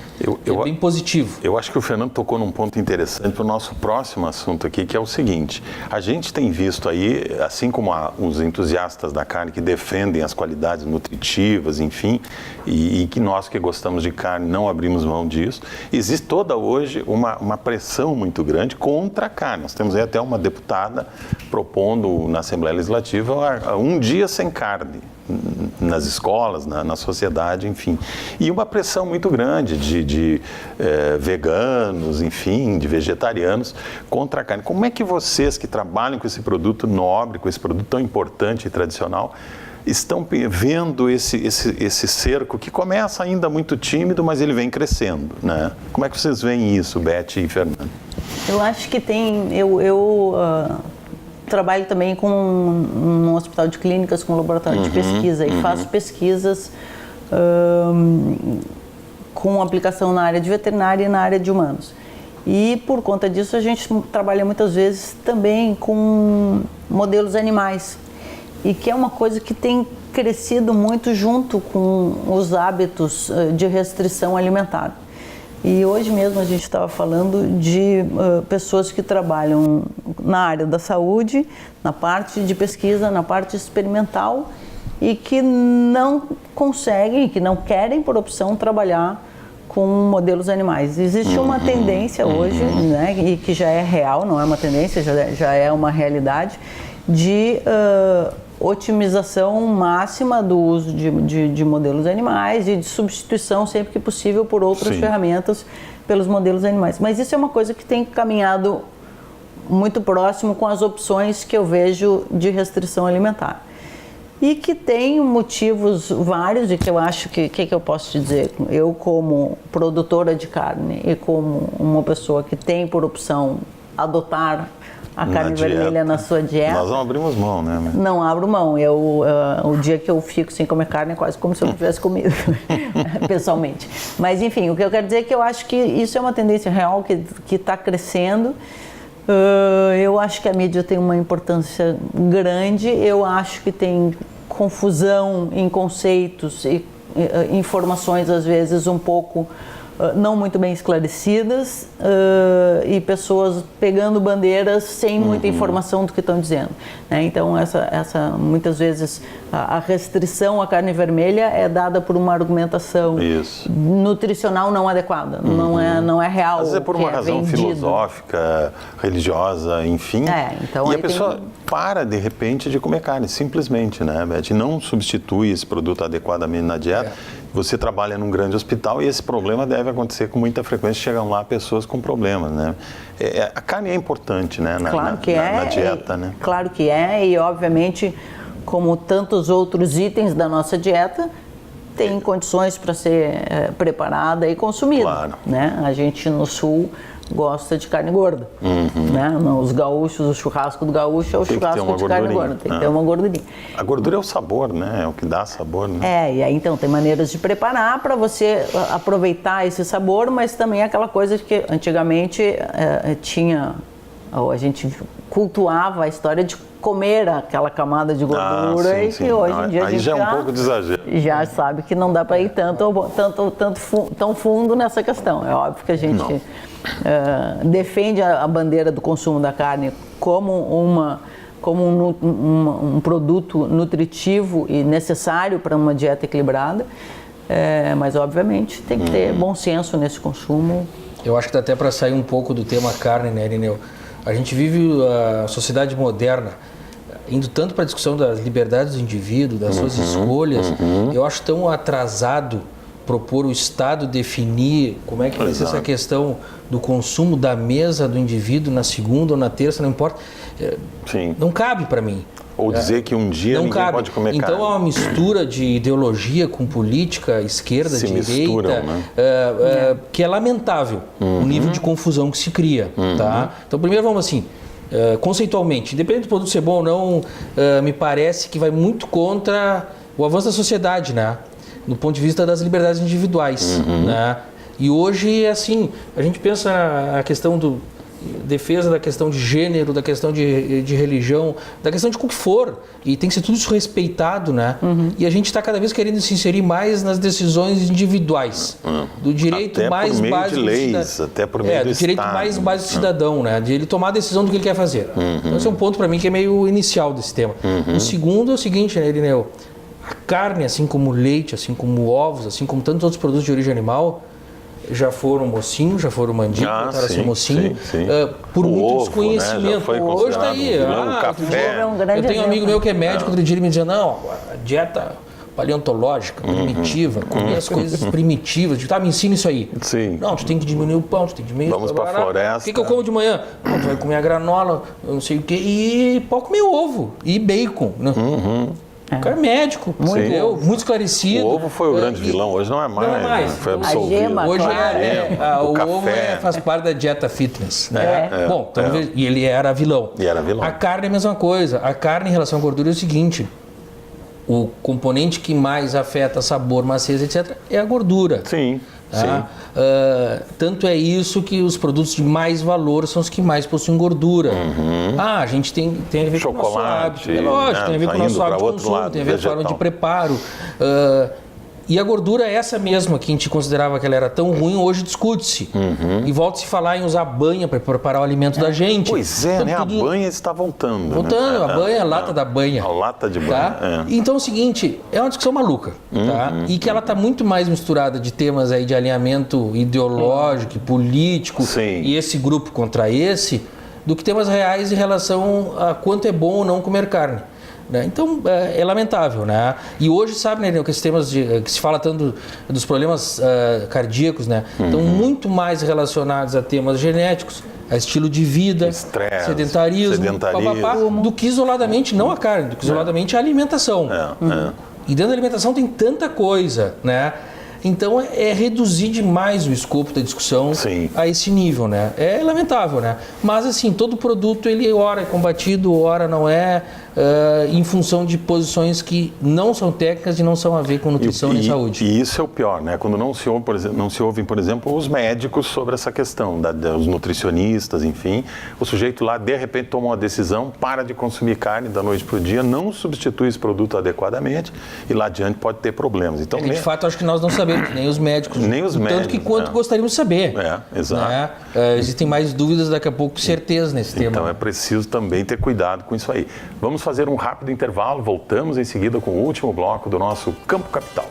positivo. Eu acho que o Fernando tocou num ponto interessante para o nosso próximo assunto aqui, que é o seguinte: a gente tem visto aí, assim como os entusiastas da carne que defendem as qualidades nutritivas, enfim, e que nós que gostamos de carne não abrimos mão disso, existe toda hoje uma pressão muito grande contra a carne. Nós temos aí até uma deputada propondo na Assembleia Legislativa um dia sem carne nas escolas, na sociedade, enfim. E uma pressão muito grande de veganos, enfim, de vegetarianos contra a carne. Como é que vocês que trabalham com esse produto nobre, com esse produto tão importante e tradicional, estão vendo esse cerco que começa ainda muito tímido, mas ele vem crescendo, né? Como é que vocês veem isso, Beth e Fernando? Eu acho que tem... Eu trabalho também com um hospital de clínicas, com um laboratório de pesquisa e faço pesquisas com aplicação na área de veterinária e na área de humanos. E por conta disso a gente trabalha muitas vezes também com modelos animais. E que é uma coisa que tem crescido muito junto com os hábitos de restrição alimentar. E hoje mesmo a gente estava falando de pessoas que trabalham na área da saúde, na parte de pesquisa, na parte experimental e que não conseguem, que não querem por opção trabalhar com modelos animais. Existe uma tendência hoje, né, e que já é real, não é uma tendência, já é uma realidade, de otimização máxima do uso de modelos animais e de substituição sempre que possível por outras ferramentas pelos modelos animais. Mas isso é uma coisa que tem caminhado muito próximo com as opções que eu vejo de restrição alimentar. E que tem motivos vários, e que eu acho que eu posso te dizer, eu como produtora de carne e como uma pessoa que tem por opção adotar a carne vermelha na sua dieta. Nós não abrimos mão, né? Não abro mão. O dia que eu fico sem comer carne é quase como se eu não tivesse comido, pessoalmente. Mas enfim, o que eu quero dizer é que eu acho que isso é uma tendência real que está crescendo. Eu acho que a mídia tem uma importância grande, eu acho que tem confusão em conceitos e informações às vezes um pouco não muito bem esclarecidas e pessoas pegando bandeiras sem muita informação do que estão dizendo, né? Então muitas vezes a restrição à carne vermelha é dada por uma argumentação nutricional não adequada, não é real. Às vezes é por uma razão filosófica, religiosa, enfim. Então e a pessoa para de repente de comer carne, simplesmente, né, Beth? Não substitui esse produto adequadamente na dieta. Você trabalha num grande hospital e esse problema deve acontecer com muita frequência. Chegam lá pessoas com problemas, né? A carne é importante, né? Na dieta, né? Claro que é, e obviamente, como tantos outros itens da nossa dieta, tem condições para ser preparada e consumida. Claro. Né? A gente no Sul gosta de carne gorda, né? Os gaúchos, o churrasco do gaúcho é o churrasco de carne gorda, tem que ter uma gordurinha. A gordura é o sabor, né? É o que dá sabor, né? E aí então tem maneiras de preparar para você aproveitar esse sabor, mas também aquela coisa que antigamente a gente cultuava a cultuava a história de comer aquela camada de gordura que hoje em dia a gente já é um pouco de exagero. Já sabe que não dá para ir tão fundo nessa questão. É óbvio que a gente defende a bandeira do consumo da carne como um produto nutritivo e necessário para uma dieta equilibrada, mas obviamente tem que ter bom senso nesse consumo. Eu acho que dá até para sair um pouco do tema carne, né, Irineu? A gente vive a sociedade moderna indo tanto para a discussão das liberdades do indivíduo, das suas escolhas. Eu acho tão atrasado propor o Estado definir como é que vai ser essa questão do consumo da mesa do indivíduo na segunda ou na terça, não importa. Não cabe para mim. Ou dizer que um dia ninguém pode comer carne. Então é uma mistura de ideologia com política, esquerda, direita, que é lamentável o nível de confusão que se cria. Tá? Então primeiro vamos assim, conceitualmente, independente do produto ser bom ou não, me parece que vai muito contra o avanço da sociedade, né? Do ponto de vista das liberdades individuais. Né? E hoje, assim, a gente pensa na questão defesa da questão de gênero, da questão de religião, da questão de o que for, e tem que ser tudo isso respeitado, né? E a gente está cada vez querendo se inserir mais nas decisões individuais, do direito até mais por meio básico de leis, até por meio do direito Estado, mais básico do cidadão, né? De ele tomar a decisão do que ele quer fazer. Então esse é um ponto para mim que é meio inicial desse tema. O segundo é o seguinte, né, Irineu? A carne, assim como o leite, assim como ovos, assim como tantos outros produtos de origem animal, já foram mocinho, já foram mandíbula, voltaram a ser mocinho, por muito desconhecimento. Né? Hoje está aí. Café. Eu tenho um amigo meu que é médico, outro dia ele me dizia, não, a dieta paleontológica, primitiva, comer as coisas primitivas, me ensina isso aí. Não, tu tem que diminuir o pão, tu tem que diminuir Vamos para a floresta. O que eu como de manhã? Não, tu vai comer a granola, eu não sei o quê, e pode comer ovo, e bacon, né? O cara é médico, muito esclarecido. O ovo foi o grande vilão, hoje não é mais. Não é mais. Foi absolvido. A gema, hoje o café. ovo faz parte da dieta fitness. Né? Bom, e ele era vilão. A carne é a mesma coisa. A carne em relação à gordura é o seguinte: o componente que mais afeta sabor, maciez, etc., é a gordura. Sim. Tanto é isso que os produtos de mais valor são os que mais possuem gordura. A gente tem a ver com o nosso hábito. É lógico, tem a ver com o nosso hábito de consumo, tem a ver com a forma de preparo. E a gordura é essa mesma que a gente considerava que ela era tão ruim, hoje discute-se. E volta-se a falar em usar banha para preparar o alimento da gente. Pois é, então, né? A banha está voltando. Voltando, né? a banha, a lata da banha. A lata de banha. Tá? Então é o seguinte, é uma discussão maluca. Tá? E que ela está muito mais misturada de temas aí de alinhamento ideológico e político, Sim. e esse grupo contra esse, do que temas reais em relação a quanto é bom ou não comer carne. Né? Então, é lamentável, né? E hoje, sabe, né, que esses temas que se fala tanto dos problemas cardíacos, né? Estão muito mais relacionados a temas genéticos, a estilo de vida, estresse, sedentarismo, papapá, do que isoladamente, não a carne, do que isoladamente a alimentação. E dentro da alimentação tem tanta coisa, né? Então é reduzir demais o escopo da discussão a esse nível, né? É lamentável, né? Mas assim, todo produto ele ora é combatido, ora não é, em função de posições que não são técnicas e não são a ver com nutrição nem saúde. E isso é o pior, né? Quando não se ouvem, por exemplo, os médicos sobre essa questão, os nutricionistas, enfim. O sujeito lá, de repente, toma uma decisão, para de consumir carne da noite para o dia, não substitui esse produto adequadamente e lá adiante pode ter problemas. Então, de fato, acho que nós não sabemos, nem os médicos. Nem os médicos. Tanto que quanto gostaríamos de saber. Exato. Né? Existem mais dúvidas daqui a pouco, certeza nesse tema. Então é preciso também ter cuidado com isso aí. Vamos fazer um rápido intervalo, voltamos em seguida com o último bloco do nosso Campo Capital.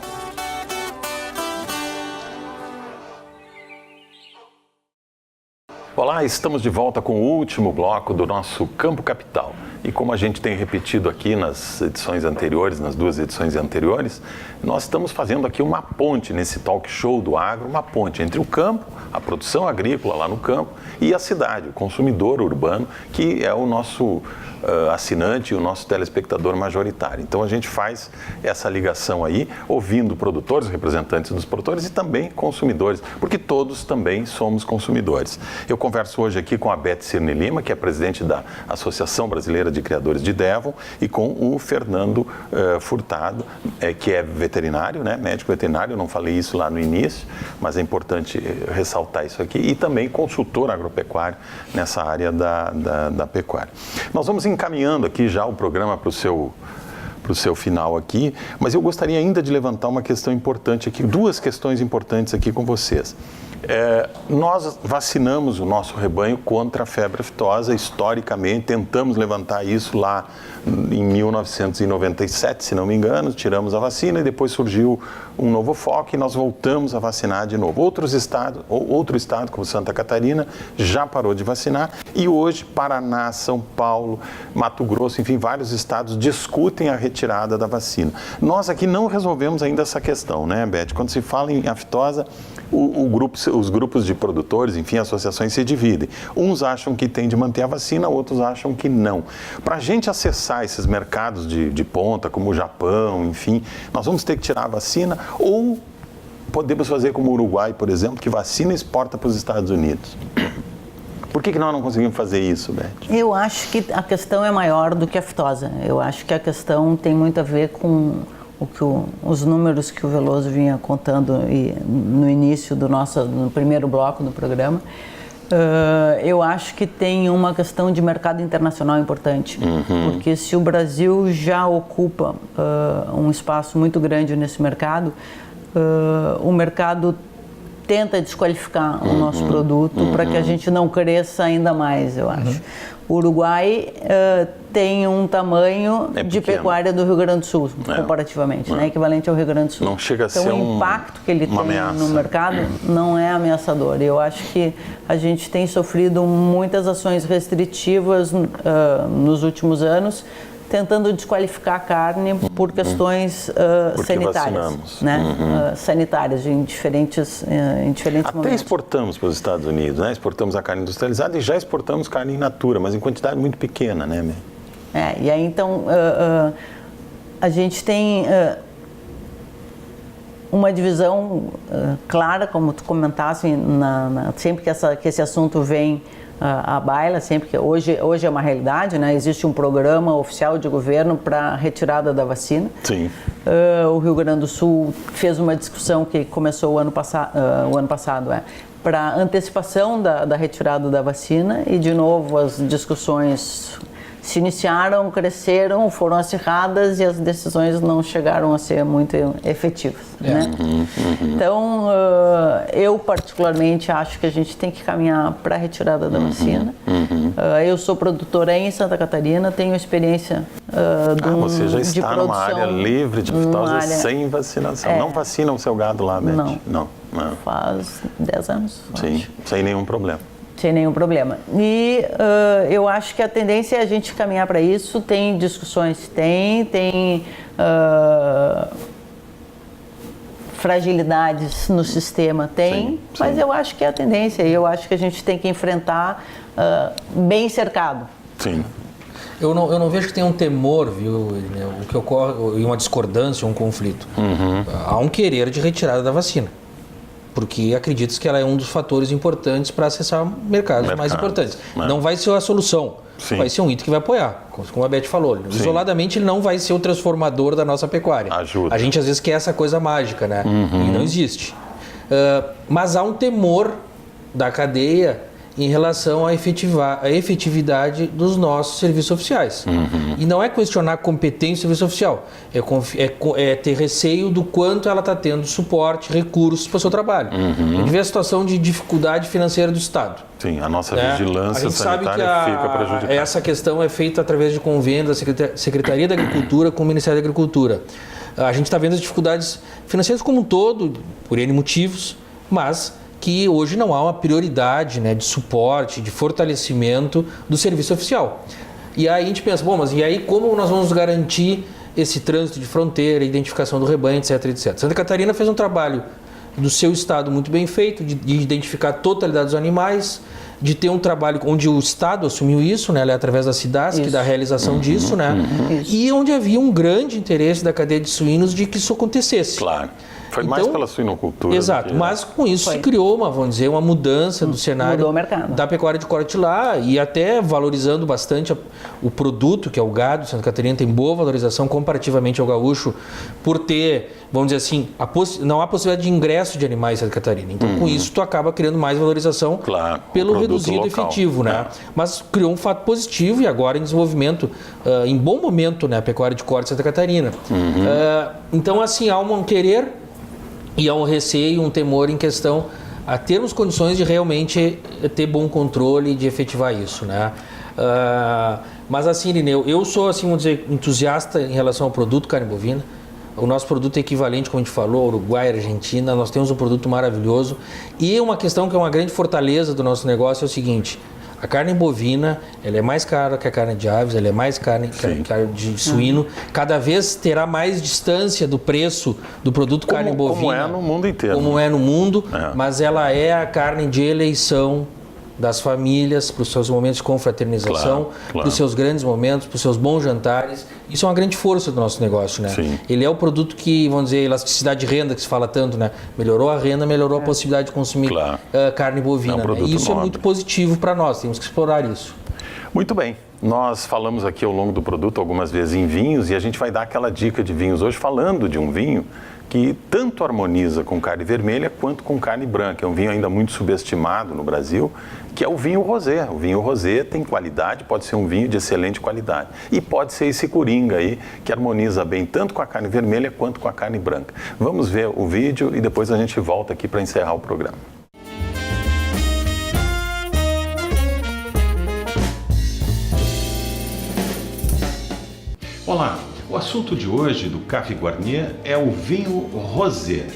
Olá, estamos de volta com o último bloco do nosso Campo Capital. E como a gente tem repetido aqui nas edições anteriores, nas 2 edições anteriores, nós estamos fazendo aqui uma ponte nesse talk show do agro, uma ponte entre o campo, a produção agrícola lá no campo, e a cidade, o consumidor urbano, que é o nosso assinante e o nosso telespectador majoritário. Então a gente faz essa ligação aí, ouvindo produtores, representantes dos produtores e também consumidores, porque todos também somos consumidores. Eu converso hoje aqui com a Beth Cirne Lima, que é presidente da Associação Brasileira de Criadores de Devon, e com o Fernando Furtado, que é veterinário, né, médico veterinário. Eu não falei isso lá no início, mas é importante ressaltar isso aqui, e também consultor agropecuário nessa área da pecuária. Nós vamos encaminhando aqui já o programa para o seu final aqui, mas eu gostaria ainda de levantar uma questão importante aqui, 2 questões importantes aqui com vocês. Nós vacinamos o nosso rebanho contra a febre aftosa, historicamente, tentamos levantar isso lá em 1997, se não me engano, tiramos a vacina e depois surgiu um novo foco e nós voltamos a vacinar de novo. Outro estado, como Santa Catarina, já parou de vacinar e hoje Paraná, São Paulo, Mato Grosso, enfim, vários estados discutem a retirada da vacina. Nós aqui não resolvemos ainda essa questão, né, Beth? Quando se fala em aftosa, os grupos de produtores, enfim, associações se dividem. Uns acham que tem de manter a vacina, outros acham que não. Para a gente acessar esses mercados de ponta, como o Japão, enfim, nós vamos ter que tirar a vacina ou podemos fazer como o Uruguai, por exemplo, que vacina e exporta para os Estados Unidos. Por que nós não conseguimos fazer isso, Beth? Eu acho que a questão é maior do que a aftosa. Eu acho que a questão tem muito a ver com os números que o Veloso vinha contando no início no primeiro bloco do programa. Eu acho que tem uma questão de mercado internacional importante, porque se o Brasil já ocupa um espaço muito grande nesse mercado, o mercado tenta desqualificar o nosso produto para que a gente não cresça ainda mais, eu acho. O Uruguai tem um tamanho de pecuária do Rio Grande do Sul, comparativamente, né? Equivalente ao Rio Grande do Sul. Não chega a ser então, o impacto que ele tem no mercado não é ameaçador. Eu acho que a gente tem sofrido muitas ações restritivas nos últimos anos, tentando desqualificar a carne por questões sanitárias, né? Sanitárias em diferentes Até momentos. exportamos para os Estados Unidos, né? Exportamos a carne industrializada e já exportamos carne in natura, mas em quantidade muito pequena, né? E aí então a gente tem uma divisão clara, como tu comentaste, sempre que esse assunto vem à baila, sempre que hoje é uma realidade, né? Existe um programa oficial de governo para retirada da vacina. Sim. O Rio Grande do Sul fez uma discussão que começou o ano passado para antecipação da retirada da vacina e de novo as discussões se iniciaram, cresceram, foram acirradas e as decisões não chegaram a ser muito efetivas, né? Então, eu particularmente acho que a gente tem que caminhar para a retirada da vacina. Eu sou produtora em Santa Catarina, tenho experiência você já está de numa área livre de aftosa sem vacinação. Não vacina o seu gado lá, Beth? Não. Faz 10 anos. Sim, acho. sem nenhum problema. Sem nenhum problema. E eu acho que a tendência é a gente caminhar para isso. Tem discussões, tem fragilidades no sistema, tem, mas eu acho que é a tendência. E eu acho que a gente tem que enfrentar bem cercado. Sim. Eu não vejo que tenha um temor, viu, o que ocorre, uma discordância, um conflito. Há um querer de retirada da vacina. Porque acredito que ela é um dos fatores importantes para acessar mercados mais importantes. Não vai ser a solução, vai ser um item que vai apoiar, como a Beth falou. Isoladamente ele não vai ser o transformador da nossa pecuária. Ajuda. A gente às vezes quer essa coisa mágica, né? E não existe. Mas há um temor da cadeia em relação à efetividade dos nossos serviços oficiais. E não é questionar a competência do serviço oficial, é ter receio do quanto ela está tendo suporte, recursos para o seu trabalho. A gente vê a situação de dificuldade financeira do Estado. Sim, a nossa vigilância sanitária fica prejudicada. Essa questão é feita através de convênio da Secretaria da Agricultura com o Ministério da Agricultura. A gente está vendo as dificuldades financeiras como um todo, por N motivos, mas que hoje não há uma prioridade, né, de suporte, de fortalecimento do serviço oficial. E aí a gente pensa, mas e aí como nós vamos garantir esse trânsito de fronteira, identificação do rebanho, etc, etc. Santa Catarina fez um trabalho do seu estado muito bem feito, de identificar a totalidade dos animais, de ter um trabalho onde o Estado assumiu isso, né, através da SIDASC, da realização disso, né, e onde havia um grande interesse da cadeia de suínos de que isso acontecesse. Claro. Foi mais pela suinocultura. Exato, mas com isso se criou uma mudança do cenário da pecuária de corte lá e até valorizando bastante o produto, que é o gado. Santa Catarina tem boa valorização comparativamente ao gaúcho, por ter, vamos dizer assim, não há possibilidade de ingresso de animais em Santa Catarina. Então, com isso, tu acaba criando mais valorização pelo reduzido efetivo, né? Mas criou um fato positivo e agora em desenvolvimento, em bom momento, né, a pecuária de corte de Santa Catarina. Então, assim, há um querer e há um receio, um temor em questão a termos condições de realmente ter bom controle e de efetivar isso, né? Mas assim, Irineu, eu sou, assim, vamos dizer, entusiasta em relação ao produto carne bovina. O nosso produto é equivalente, como a gente falou, Uruguai, Argentina, nós temos um produto maravilhoso. E uma questão que é uma grande fortaleza do nosso negócio é o seguinte: a carne bovina, ela é mais cara que a carne de aves, ela é mais cara que a carne de suíno. Cada vez terá mais distância do preço do produto carne bovina. Como é no mundo inteiro. Como é no mundo, mas ela é a carne de eleição das famílias, para os seus momentos de confraternização, para os seus grandes momentos, para os seus bons jantares. Isso é uma grande força do nosso negócio, né? Ele é o produto que, vamos dizer, elasticidade de renda, que se fala tanto, né? Melhorou a renda, melhorou a possibilidade de consumir carne bovina. Né? E isso é muito positivo para nós, temos que explorar isso. Muito bem. Nós falamos aqui ao longo do produto algumas vezes em vinhos e a gente vai dar aquela dica de vinhos hoje falando de um vinho que tanto harmoniza com carne vermelha quanto com carne branca. É um vinho ainda muito subestimado no Brasil, que é o vinho rosé. O vinho rosé tem qualidade, pode ser um vinho de excelente qualidade. E pode ser esse coringa aí, que harmoniza bem tanto com a carne vermelha quanto com a carne branca. Vamos ver o vídeo e depois a gente volta aqui para encerrar o programa. Olá, o assunto de hoje do Café Guarnier é o vinho rosé.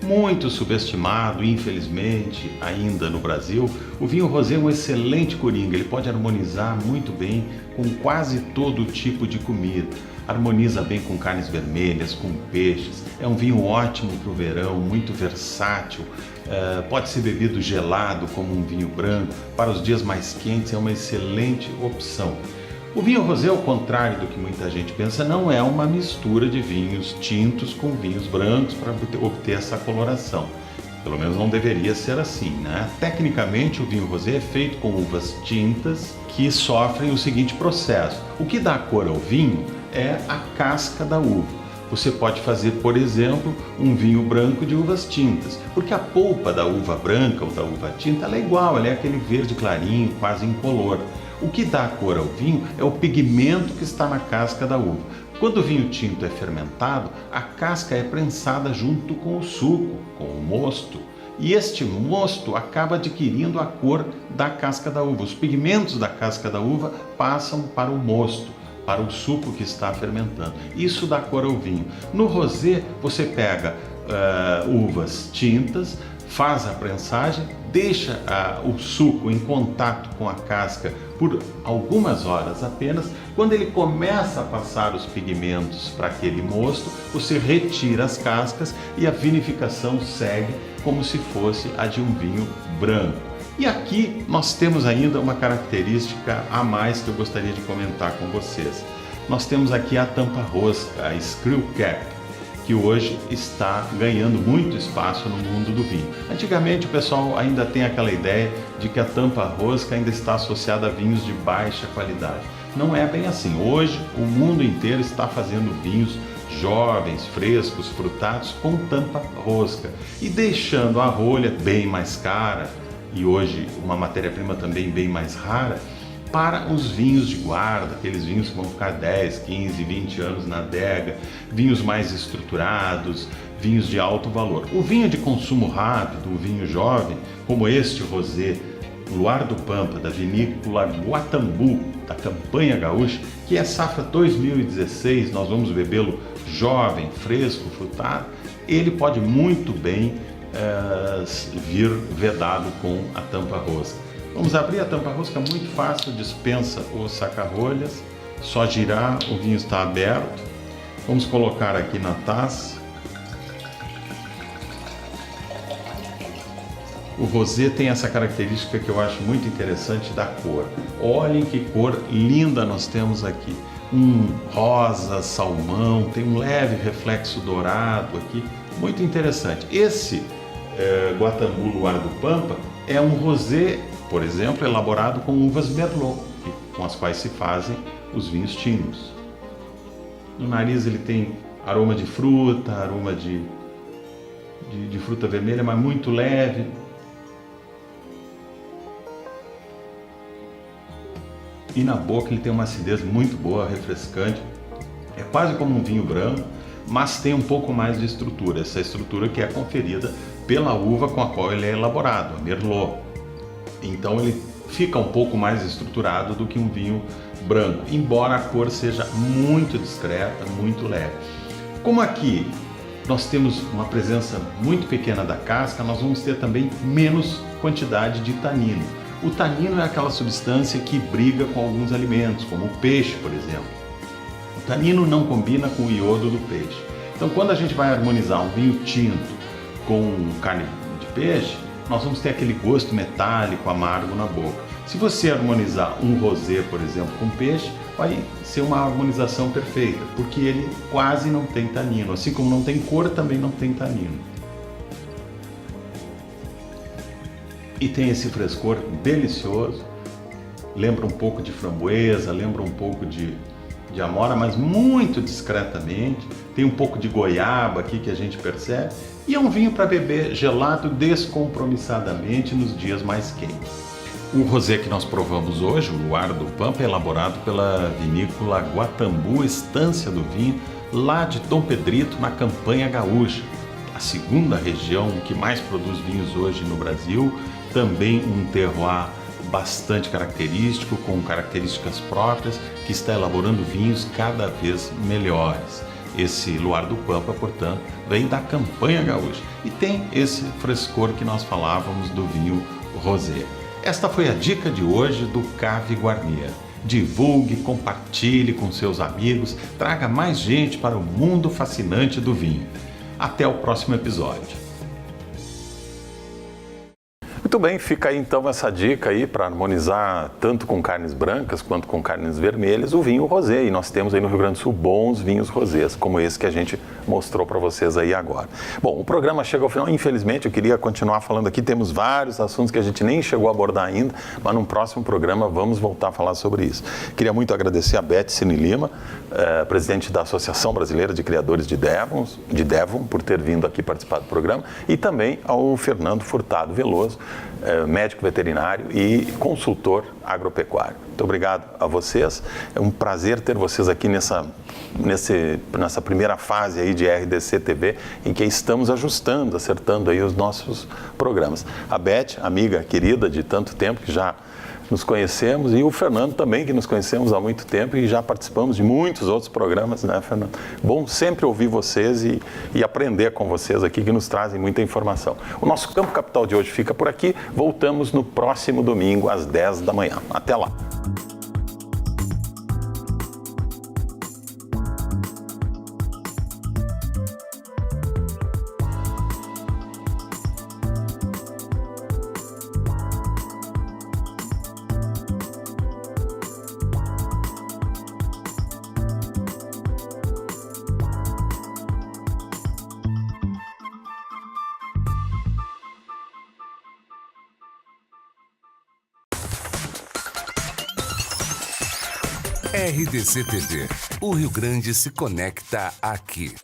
Muito subestimado, infelizmente, ainda no Brasil. O vinho rosé é um excelente coringa, ele pode harmonizar muito bem com quase todo tipo de comida. Harmoniza bem com carnes vermelhas, com peixes. É um vinho ótimo para o verão, muito versátil. Pode ser bebido gelado como um vinho branco. Para os dias mais quentes é uma excelente opção. O vinho rosé, ao contrário do que muita gente pensa, não é uma mistura de vinhos tintos com vinhos brancos para obter essa coloração. Pelo menos não deveria ser assim, né? Tecnicamente, o vinho rosé é feito com uvas tintas que sofrem o seguinte processo. O que dá cor ao vinho é a casca da uva. Você pode fazer, por exemplo, um vinho branco de uvas tintas, porque a polpa da uva branca ou da uva tinta ela é igual, ela é aquele verde clarinho, quase incolor. O que dá a cor ao vinho é o pigmento que está na casca da uva. Quando o vinho tinto é fermentado, a casca é prensada junto com o suco, com o mosto. E este mosto acaba adquirindo a cor da casca da uva. Os pigmentos da casca da uva passam para o mosto, para o suco que está fermentando. Isso dá cor ao vinho. No rosé, você pega uvas tintas, faz a prensagem, deixa o suco em contato com a casca por algumas horas apenas. Quando ele começa a passar os pigmentos para aquele mosto, você retira as cascas e a vinificação segue como se fosse a de um vinho branco. E aqui nós temos ainda uma característica a mais que eu gostaria de comentar com vocês. Nós temos aqui a tampa rosca, a screw cap, que hoje está ganhando muito espaço no mundo do vinho. Antigamente o pessoal ainda tem aquela ideia de que a tampa rosca ainda está associada a vinhos de baixa qualidade. Não é bem assim. Hoje o mundo inteiro está fazendo vinhos jovens, frescos, frutados com tampa rosca e deixando a rolha bem mais cara e hoje uma matéria-prima também bem mais rara para os vinhos de guarda, aqueles vinhos que vão ficar 10, 15, 20 anos na adega, vinhos mais estruturados, vinhos de alto valor. O vinho de consumo rápido, o vinho jovem, como este rosé Luar do Pampa, da vinícola Guatambu, da Campanha Gaúcha, que é safra 2016, nós vamos bebê-lo jovem, fresco, frutado, ele pode muito bem vir vedado com a tampa rosca. Vamos abrir a tampa rosca, muito fácil, dispensa o saca-rolhas, só girar, o vinho está aberto. Vamos colocar aqui na taça. O rosé tem essa característica que eu acho muito interessante da cor. Olhem que cor linda nós temos aqui. Um rosa, salmão, tem um leve reflexo dourado aqui, muito interessante. Esse Guatambu Luar do Pampa é um rosé, por exemplo, elaborado com uvas Merlot, com as quais se fazem os vinhos tintos. No nariz ele tem aroma de fruta, aroma de fruta vermelha, mas muito leve. E na boca ele tem uma acidez muito boa, refrescante. É quase como um vinho branco, mas tem um pouco mais de estrutura. Essa estrutura que é conferida pela uva com a qual ele é elaborado, a Merlot. Então ele fica um pouco mais estruturado do que um vinho branco, embora a cor seja muito discreta, muito leve. Como aqui nós temos uma presença muito pequena da casca, nós vamos ter também menos quantidade de tanino. O tanino é aquela substância que briga com alguns alimentos, como o peixe, por exemplo. O tanino não combina com o iodo do peixe. Então, quando a gente vai harmonizar um vinho tinto com carne de peixe, nós vamos ter aquele gosto metálico, amargo na boca. Se você harmonizar um rosé, por exemplo, com peixe, vai ser uma harmonização perfeita, porque ele quase não tem tanino. Assim como não tem cor, também não tem tanino. E tem esse frescor delicioso, lembra um pouco de framboesa, lembra um pouco de amora, mas muito discretamente. Tem um pouco de goiaba aqui que a gente percebe. E é um vinho para beber gelado descompromissadamente nos dias mais quentes. O rosé que nós provamos hoje, o Luar do Pampa, é elaborado pela vinícola Guatambu, Estância do Vinho, lá de Dom Pedrito, na Campanha Gaúcha. A segunda região que mais produz vinhos hoje no Brasil, também um terroir bastante característico, com características próprias, que está elaborando vinhos cada vez melhores. Esse Luar do Pampa, portanto, vem da Campanha Gaúcha e tem esse frescor que nós falávamos do vinho rosé. Esta foi a dica de hoje do Cave Guarnier. Divulgue, compartilhe com seus amigos, traga mais gente para o mundo fascinante do vinho. Até o próximo episódio. Muito bem, fica aí então essa dica aí para harmonizar tanto com carnes brancas quanto com carnes vermelhas o vinho rosé. E nós temos aí no Rio Grande do Sul bons vinhos rosés, como esse que a gente mostrou para vocês aí agora. Bom, o programa chega ao final, infelizmente eu queria continuar falando aqui, temos vários assuntos que a gente nem chegou a abordar ainda, mas num próximo programa vamos voltar a falar sobre isso. Queria muito agradecer a Beth Cine Lima, presidente da Associação Brasileira de Criadores de Devon, por ter vindo aqui participar do programa, e também ao Fernando Furtado Veloso, médico veterinário e consultor agropecuário. Muito obrigado a vocês. É um prazer ter vocês aqui nessa primeira fase aí de RDC TV, em que estamos ajustando, acertando aí os nossos programas. A Beth, amiga querida de tanto tempo, que já nos conhecemos, e o Fernando também, que nos conhecemos há muito tempo e já participamos de muitos outros programas, né, Fernando? Bom sempre ouvir vocês e aprender com vocês aqui, que nos trazem muita informação. O nosso Campo Capital de hoje fica por aqui. Voltamos no próximo domingo, às 10 da manhã. Até lá! RDC TV. O Rio Grande se conecta aqui.